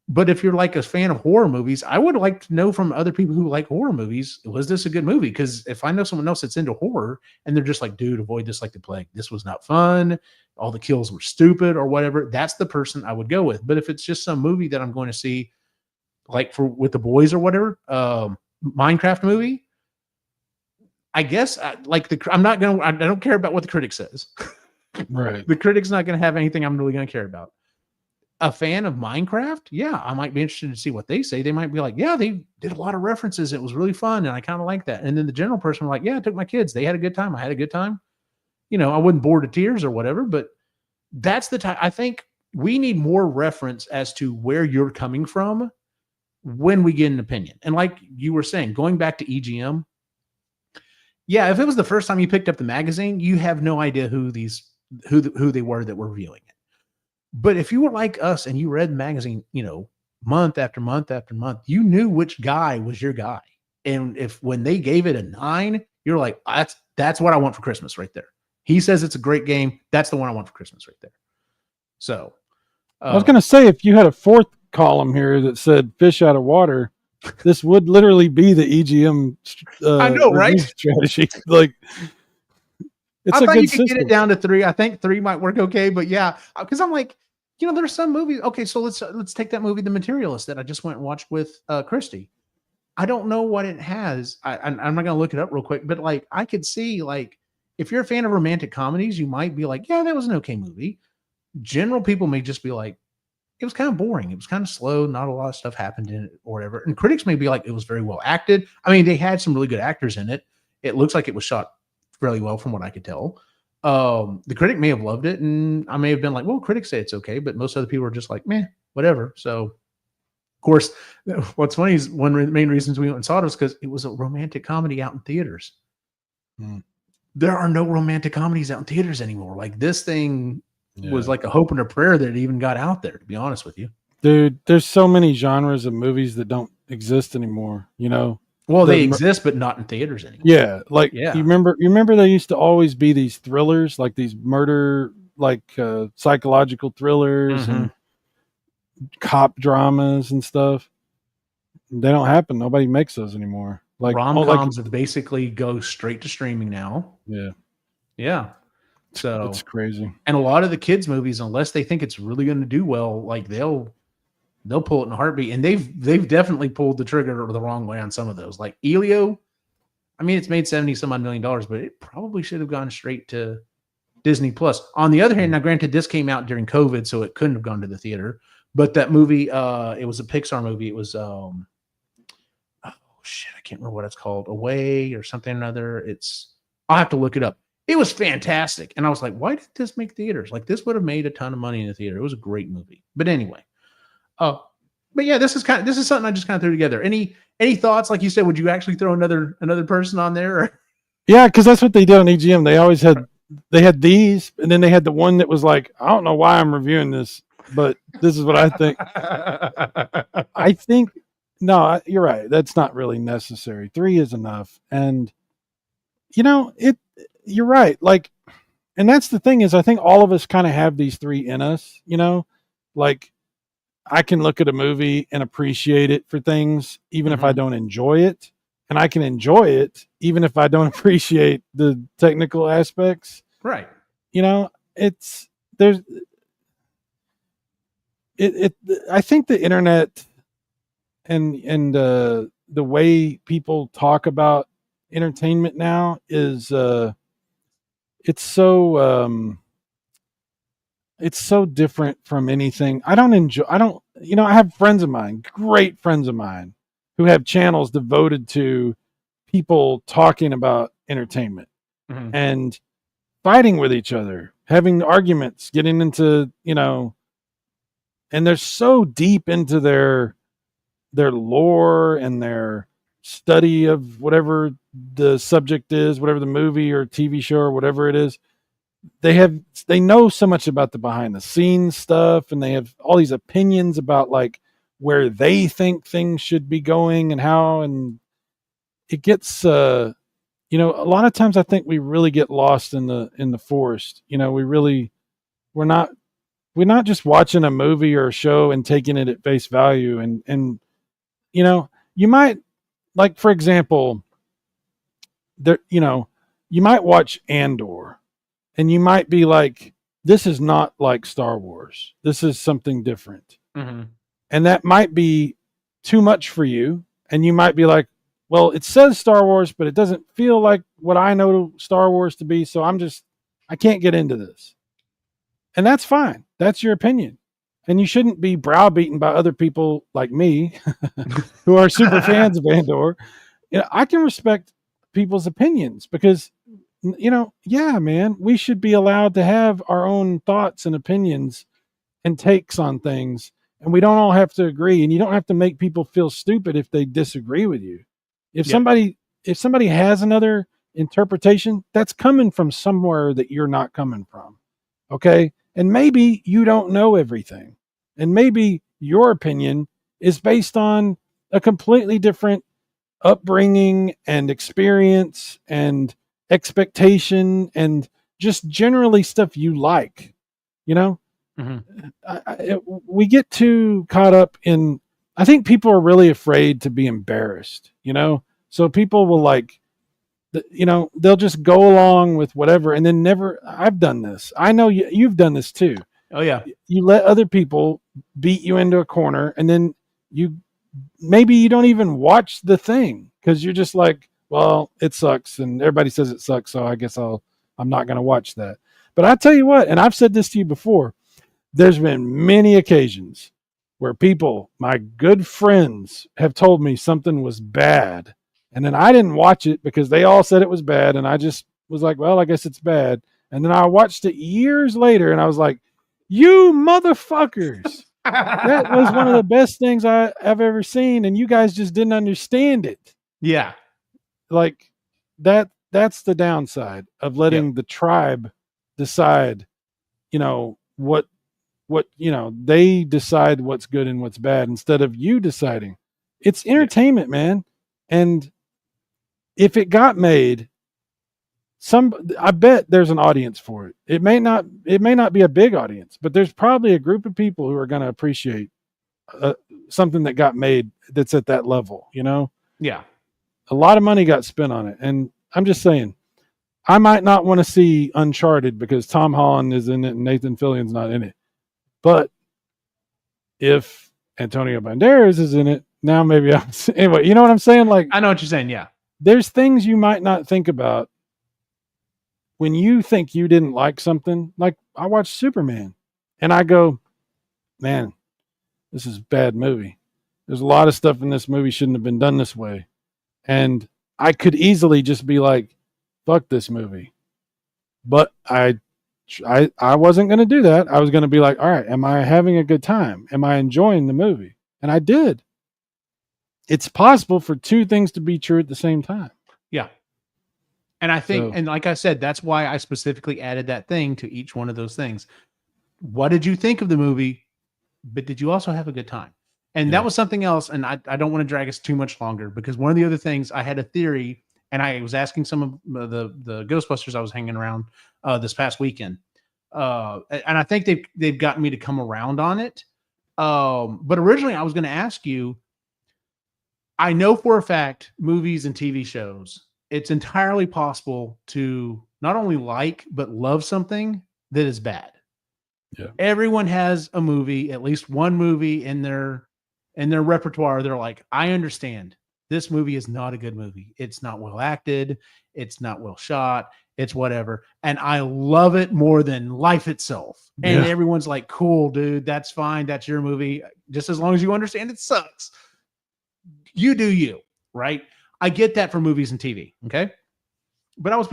But if you're like a fan of horror movies, I would like to know from other people who like horror movies, was this a good movie? Because if I know someone else that's into horror and they're just like, dude, avoid this like the plague. This was not fun. All the kills were stupid or whatever. That's the person I would go with. But if it's just some movie that I'm going to see, like with the boys or whatever, Minecraft movie, I guess I don't care about what the critic says. Right. The critic's not going to have anything I'm really going to care about. A fan of Minecraft, yeah, I might be interested to see what they say. They might be like, yeah, they did a lot of references. It was really fun, and I kind of like that. And then the general person like, yeah, I took my kids. They had a good time. I had a good time. You know, I wasn't bored to tears or whatever, but that's the time. I think we need more reference as to where you're coming from when we get an opinion. And like you were saying, going back to EGM, yeah, if it was the first time you picked up the magazine, you have no idea who they were that were reviewing it. But if you were like us and you read the magazine, you know, month after month after month, you knew which guy was your guy. And if when they gave it a 9, you're like, that's what I want for Christmas right there. He says it's a great game. That's the one I want for Christmas right there. So I was going to say, if you had a fourth column here that said fish out of water, this would literally be the EGM I know, right? strategy. Like, it's I a thought good you could system. get it down to 3. I think 3 might work okay, but yeah, because I'm like, you know, there's some movies. Okay, so let's take that movie, The Materialist, that I just went and watched with Christy. I don't know what it has. I'm not going to look it up real quick, but like I could see, like, if you're a fan of romantic comedies, you might be like, yeah, that was an okay movie. General people may just be like, it was kind of boring. It was kind of slow. Not a lot of stuff happened in it or whatever. And critics may be like, it was very well acted. I mean, they had some really good actors in it. It looks like it was shot fairly well from what I could tell. The critic may have loved it, and I may have been like, well, critics say it's okay, but most other people are just like, meh, whatever. So, of course, what's funny is one of the main reasons we went and saw it was because it was a romantic comedy out in theaters. There are no romantic comedies out in theaters anymore. Like, this thing was like a hope and a prayer that it even got out there, to be honest with you. Dude, there's so many genres of movies that don't exist anymore, you know? Well, they exist, but not in theaters anymore. Yeah, like you remember there used to always be these thrillers, like these murder, like psychological thrillers and cop dramas and stuff. They don't happen. Nobody makes those anymore. Like rom-coms have basically go straight to streaming now. Yeah. So it's crazy. And a lot of the kids' movies, unless they think it's really going to do well, like they'll pull it in a heartbeat. And they've definitely pulled the trigger the wrong way on some of those. Like Elio, I mean, it's made $70-some odd million, but it probably should have gone straight to Disney Plus. On the other hand, now granted, this came out during COVID, so it couldn't have gone to the theater. But that movie, it was a Pixar movie. It was oh shit, I can't remember what it's called. Away or something or another. I'll have to look it up. It was fantastic. And I was like, why did this make theaters? Like, this would have made a ton of money in the theater. It was a great movie. But anyway, but yeah, this is something I just kind of threw together. Any thoughts? Like you said, would you actually throw another person on there? Or? Yeah, because that's what they did on EGM. They always had these, and then they had the one that was like, I don't know why I'm reviewing this, but this is what I think. I think no, you're right. That's not really necessary. 3 is enough, and you're right. Like, and that's the thing is, I think all of us kind of have these 3 in us. Like I can look at a movie and appreciate it for things, even if I don't enjoy it. And I can enjoy it, even if I don't appreciate the technical aspects. Right. I think the internet and the way people talk about entertainment now is it's so different from anything. I have friends of mine, great friends of mine, who have channels devoted to people talking about entertainment and fighting with each other, having arguments, getting into, and they're so deep into their lore and their study of whatever the subject is, whatever the movie or TV show or whatever it is. They know so much about the behind the scenes stuff, and they have all these opinions about like where they think things should be going and how, and it gets a lot of times I think we really get lost in the forest. We're not just watching a movie or a show and taking it at face value, and you might, like, for example, you might watch Andor and you might be like, this is not like Star Wars. This is something different. And that might be too much for you. And you might be like, well, it says Star Wars, but it doesn't feel like what I know Star Wars to be. So I can't get into this. And that's fine. That's your opinion. And you shouldn't be browbeaten by other people like me who are super fans of Andor. I can respect people's opinions because, yeah, man, we should be allowed to have our own thoughts and opinions and takes on things. And we don't all have to agree. And you don't have to make people feel stupid if they disagree with you. If somebody has another interpretation, that's coming from somewhere that you're not coming from. Okay. And maybe you don't know everything. And maybe your opinion is based on a completely different upbringing and experience and expectation and just generally stuff you like, we get too caught up in, I think people are really afraid to be embarrassed, so people will they'll just go along with whatever. And then I've done this. I know you've done this too. Oh yeah. You let other people beat you into a corner, and then maybe you don't even watch the thing because you're just like, well, it sucks and everybody says it sucks, so I guess I'm not going to watch that. But I tell you what, and I've said this to you before, there's been many occasions where people, my good friends, have told me something was bad, and then I didn't watch it because they all said it was bad, and I just was like, well, I guess it's bad. And then I watched it years later, and I was like, you motherfuckers. That was one of the best things I've ever seen, and you guys just didn't understand it. Yeah. Like that's the downside of letting the tribe decide, what they decide what's good and what's bad instead of you deciding. It's entertainment, man. And if it got made, I bet there's an audience for it. It may not be a big audience, but there's probably a group of people who are going to appreciate something that got made that's at that level, Yeah. A lot of money got spent on it. And I'm just saying, I might not want to see Uncharted because Tom Holland is in it and Nathan Fillion's not in it. But if Antonio Banderas is in it, now maybe anyway, you know what I'm saying? Like, I know what you're saying. Yeah. There's things you might not think about when you think you didn't like something. Like, I watched Superman and I go, man, this is a bad movie. There's a lot of stuff in this movie shouldn't have been done this way. And I could easily just be like, fuck this movie. But I wasn't going to do that. I was going to be like, all right, am I having a good time? Am I enjoying the movie? And I did. It's possible for two things to be true at the same time. Yeah. And I think, So, and like I said, that's why I specifically added that thing to each one of those things. What did you think of the movie? But did you also have a good time? And that yeah. was something else. And I don't want to drag us too much longer because one of the other things I had a theory, and I was asking some of the Ghostbusters I was hanging around this past weekend. And I think they've gotten me to come around on it. But originally I was going to ask you, I know for a fact movies and TV shows, it's entirely possible to not only like, but love something that is bad. Yeah. Everyone has a movie, at least one movie in their repertoire. They're like, I understand this movie is not a good movie. It's not well acted. It's not well shot. It's whatever. And I love it more than life itself. And Yeah. everyone's like, cool, dude. That's fine. That's your movie. Just as long as you understand it sucks. You do you, right? I get that for movies and TV. Okay. But I was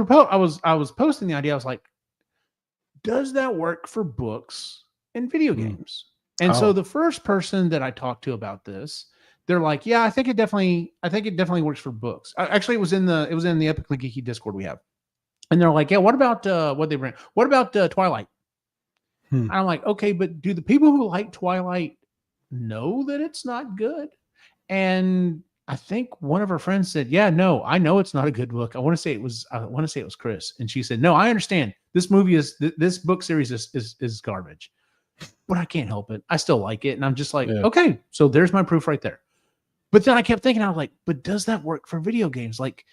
posting the idea. I was like, does that work for books and video games? And so Oh, the first person that I talked to about this, they're like, yeah, I think it definitely works for books. Actually, it was in the Epically Geeky Discord we have. And they're like, yeah, what about what they bring? What about Twilight? hmm. I'm like, okay, but do the people who like Twilight know that it's not good? And I think one of her friends said, "Yeah, no, I know it's not a good book. I want to say it was Chris." And she said, "No, I understand. This movie is this book series is garbage, but I can't help it. I still like it." And I'm just like, Yeah. "Okay, so there's my proof right there." But then I kept thinking, I was like, "But does that work for video games? Like,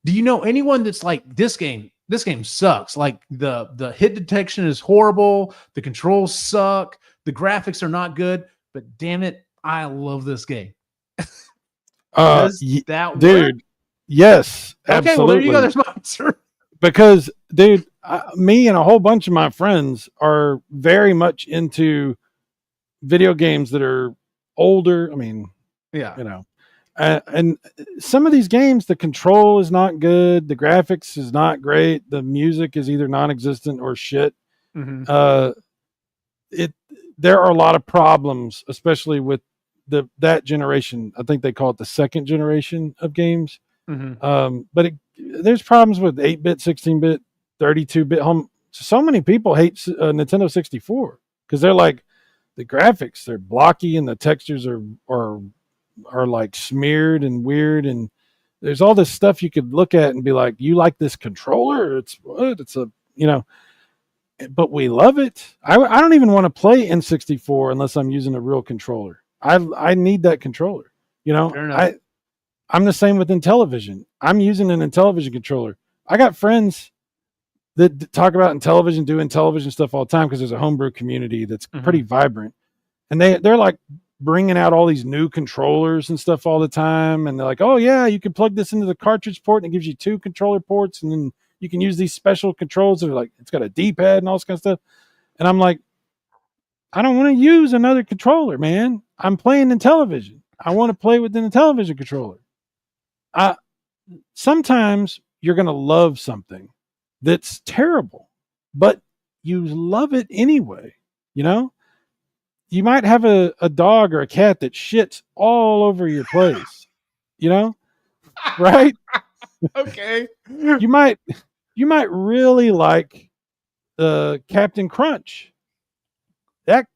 do you know anyone that's like this game? This game sucks. Like the hit detection is horrible. The controls suck. The graphics are not good. But damn it, I love this game." Does that work? Dude, yes, Okay, well there you go. absolutely. There's my answer. Because, dude, me and a whole bunch of my friends are very much into video games that are older. I mean, Yeah. you know, and some of these games, the control is not good, the graphics is not great, the music is either non-existent or shit. Mm-hmm. Uh, it there are a lot of problems, especially with that generation. I think they call it the second generation of games. Mm-hmm. But there's problems with 8-bit, 16-bit, 32-bit home. So many people hate Nintendo 64 because they're like, the graphics, they're blocky and the textures are like smeared and weird, and there's all this stuff you could look at and be like, you like this controller? It's what? It's a, but we love it. I don't even want to play N64 unless I'm using a real controller. I need that controller. Fair enough. I'm the same with Intellivision. I'm using an Intellivision controller. I got friends that talk about Intellivision, doing television stuff all the time because there's a homebrew community that's pretty vibrant, and they're like bringing out all these new controllers and stuff all the time, and they're like, oh yeah, you can plug this into the cartridge port and it gives you 2 controller ports, and then you can use these special controls that are like, it's got a D-pad and all this kind of stuff. And I'm like, I don't want to use another controller, man. I'm playing Intellivision. I want to play with an Intellivision controller. Sometimes you're going to love something that's terrible, but you love it anyway. You might have a dog or a cat that shits all over your place, right? Okay. You might really like Captain Crunch. That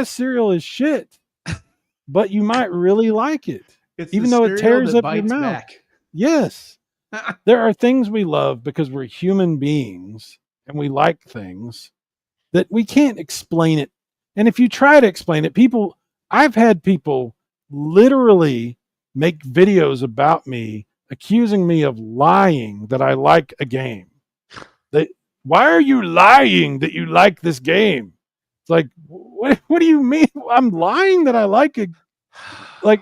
cereal is shit, but you might really like it, It's even though it tears up your bites mouth. back. Yes. There are things we love because we're human beings and we like things that we can't explain it. And if you try to explain it, I've had people literally make videos about me accusing me of lying that I like a game. Why are you lying that you like this game? It's like, what do you mean? I'm lying that I like it. Like,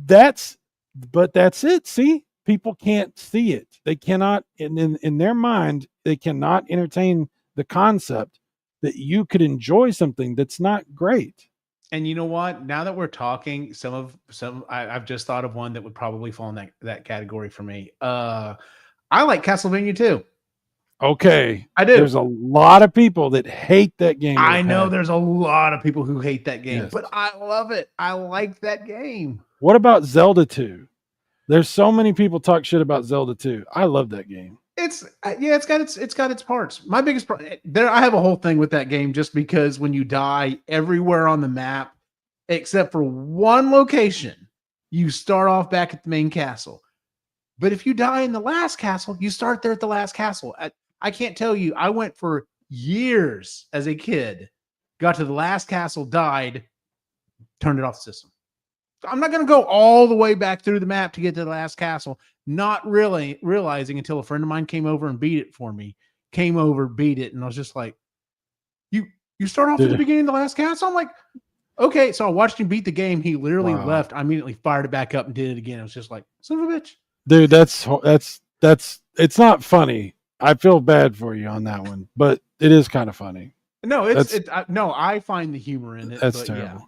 that's it. See, people can't see it. They cannot, in their mind, they cannot entertain the concept that you could enjoy something that's not great. And you know what? Now that we're talking, I've just thought of one that would probably fall in that category for me. I like Castlevania too. Okay. I do. There's a lot of people that hate that game. I know there's a lot of people who hate that game, Yes. but I love it. I like that game. What about Zelda 2? There's so many people talk shit about Zelda 2. I love that game. It's it's got its parts. My biggest there, I have a whole thing with that game just because when you die everywhere on the map, except for one location, you start off back at the main castle. But if you die in the last castle, you start there at the last castle. I can't tell you. I went for years as a kid, got to the last castle, died, turned it off the system. I'm not going to go all the way back through the map to get to the last castle, not really realizing until a friend of mine came over and beat it for me. Came over, beat it, and I was just like, You start off at the beginning of the last castle?" I'm like, "Okay." So I watched him beat the game. He literally left. I immediately fired it back up and did it again. I was just like, "Son of a bitch." Dude, that's it's not funny. I feel bad for you on that one, but it is kind of funny. No, I find the humor in it. That's but terrible. Yeah.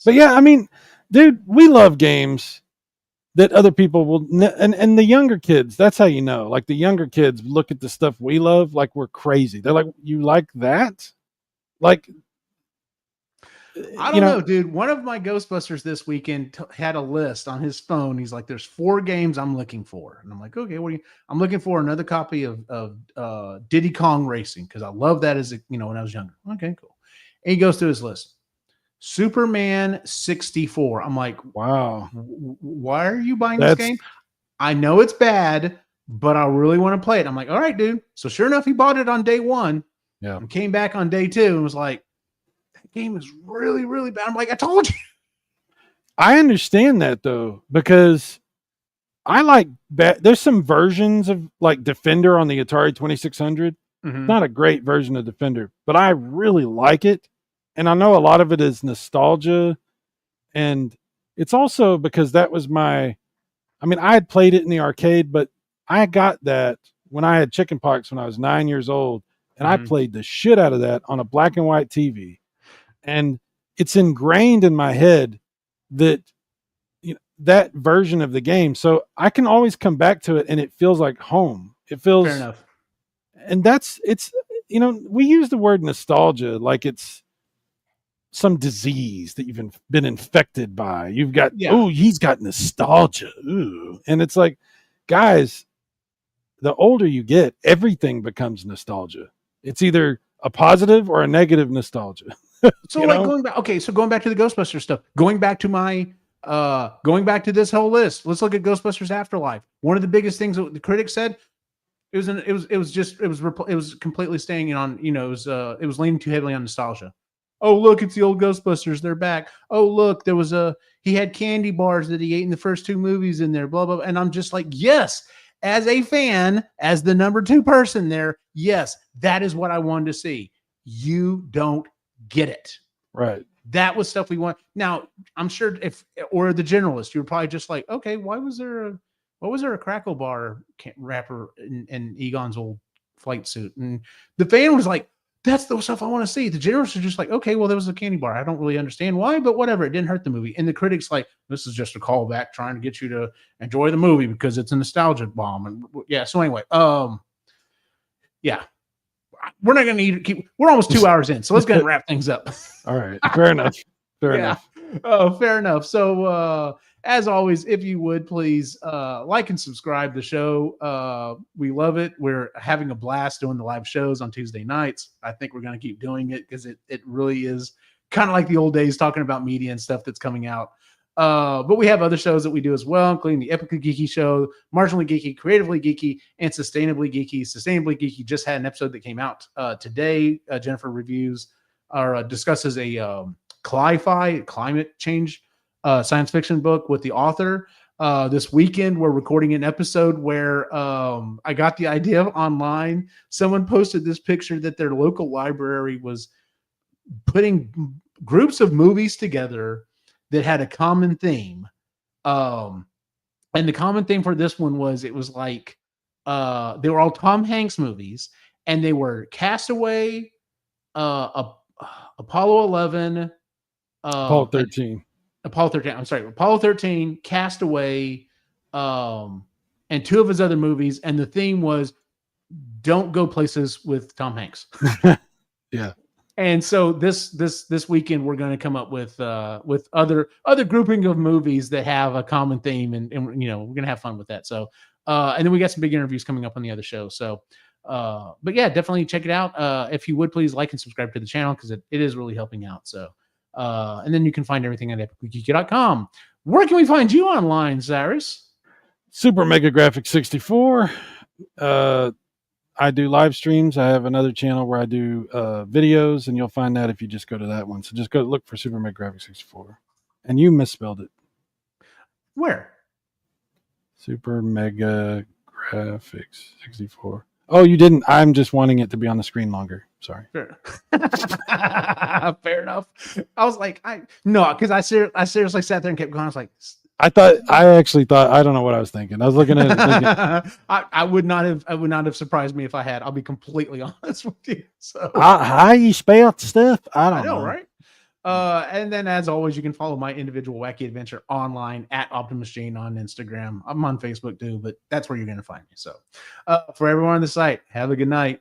But yeah, I mean, dude, we love games that other people will, and the younger kids. That's how you know. Like the younger kids look at the stuff we love like we're crazy. They're like, "You like that?" Like, I don't know, dude. One of my Ghostbusters this weekend had a list on his phone. He's like, "There's 4 games I'm looking for," and I'm like, "Okay, what are you?" I'm looking for another copy of Diddy Kong Racing because I love that as when I was younger. Okay, cool. And he goes through his list. Superman 64. I'm like, wow. Why are you buying this game? I know it's bad, but I really want to play it. I'm like, all right, dude. So sure enough, he bought it on day 1. Yeah. And came back on day 2 and was like, that game is really, really bad. I'm like, I told you. I understand that though, because I like there's some versions of like Defender on the Atari 2600. Mm-hmm. Not a great version of Defender, but I really like it. And I know a lot of it is nostalgia. And it's also because that was I had played it in the arcade, but I got that when I had chickenpox when I was 9 years old. And I played the shit out of that on a black and white TV. And it's ingrained in my head that that version of the game. So I can always come back to it and it feels like home. It feels fair enough. And it's we use the word nostalgia like it's some disease that you've been infected by. You've got, he's got nostalgia. Ooh. And it's like, guys, the older you get, everything becomes nostalgia. It's either a positive or a negative nostalgia. So going back, going back to the Ghostbusters stuff, going back to this whole list, let's look at Ghostbusters Afterlife. One of the biggest things that the critics said, it was completely staying on, it was leaning too heavily on nostalgia. Oh, look, it's the old Ghostbusters. They're back. Oh, look, he had candy bars that he ate in the first 2 movies in there, blah, blah. And I'm just like, yes, as a fan, as the number 2 person there, yes, that is what I wanted to see. You don't get it. Right. That was stuff we want. Now, I'm sure or the generalist, you're probably just like, okay, why was there a Crackle Bar wrapper in Egon's old flight suit? And the fan was like, that's the stuff I want to see. The generalists are just like, okay, well, there was a candy bar. I don't really understand why, but whatever. It didn't hurt the movie. And the critics like, this is just a callback trying to get you to enjoy the movie because it's a nostalgia bomb. And yeah. So anyway, yeah, we're not going to keep. We're almost 2 hours in, so let's go ahead and wrap things up. All right, fair enough. Fair enough. Fair enough. So as always, if you would please like and subscribe to the show. We love it. We're having a blast doing the live shows on Tuesday nights. I think we're going to keep doing it because it really is kind of like the old days talking about media and stuff that's coming out. But we have other shows that we do as well, including the Epically Geeky Show, Marginally Geeky, Creatively Geeky, and Sustainably Geeky. Sustainably Geeky just had an episode that came out today. Jennifer reviews or discusses a climate change science fiction book with the author. This weekend, we're recording an episode where I got the idea online. Someone posted this picture that their local library was putting groups of movies together that had a common theme. And the common theme for this one was it was like they were all Tom Hanks movies, and they were Castaway, Apollo 11, Apollo 13. I'm sorry, Apollo 13, Castaway, and 2 of his other movies. And the theme was don't go places with Tom Hanks. Yeah. And so this weekend we're going to come up with other grouping of movies that have a common theme, and you know, we're going to have fun with that. So and then we got some big interviews coming up on the other show. So but yeah, definitely check it out. If you would, please like and subscribe to the channel, because it is really helping out. So and then you can find everything at epicgeeky.com. Where can we find you online, Cyrus? Super Mega Graphics 64. I do live streams. I have another channel where I do videos, and you'll find that if you just go to that one. So just go look for Super Mega Graphics 64. And you misspelled it. Where? Super Mega Graphics 64. Oh, you didn't. I'm just wanting it to be on the screen longer. Sorry. Fair, Fair enough. I was like, because I seriously sat there and kept going. I was like, I actually thought, I don't know what I was thinking. I was looking at it thinking, I would not have surprised me if I had. I'll be completely honest with you. So how you spell stuff? I don't know. Right? And then, as always, you can follow my individual wacky adventure online at Optimus Jane on Instagram. I'm on Facebook too, but that's where you're going to find me. So for everyone on the site, have a good night.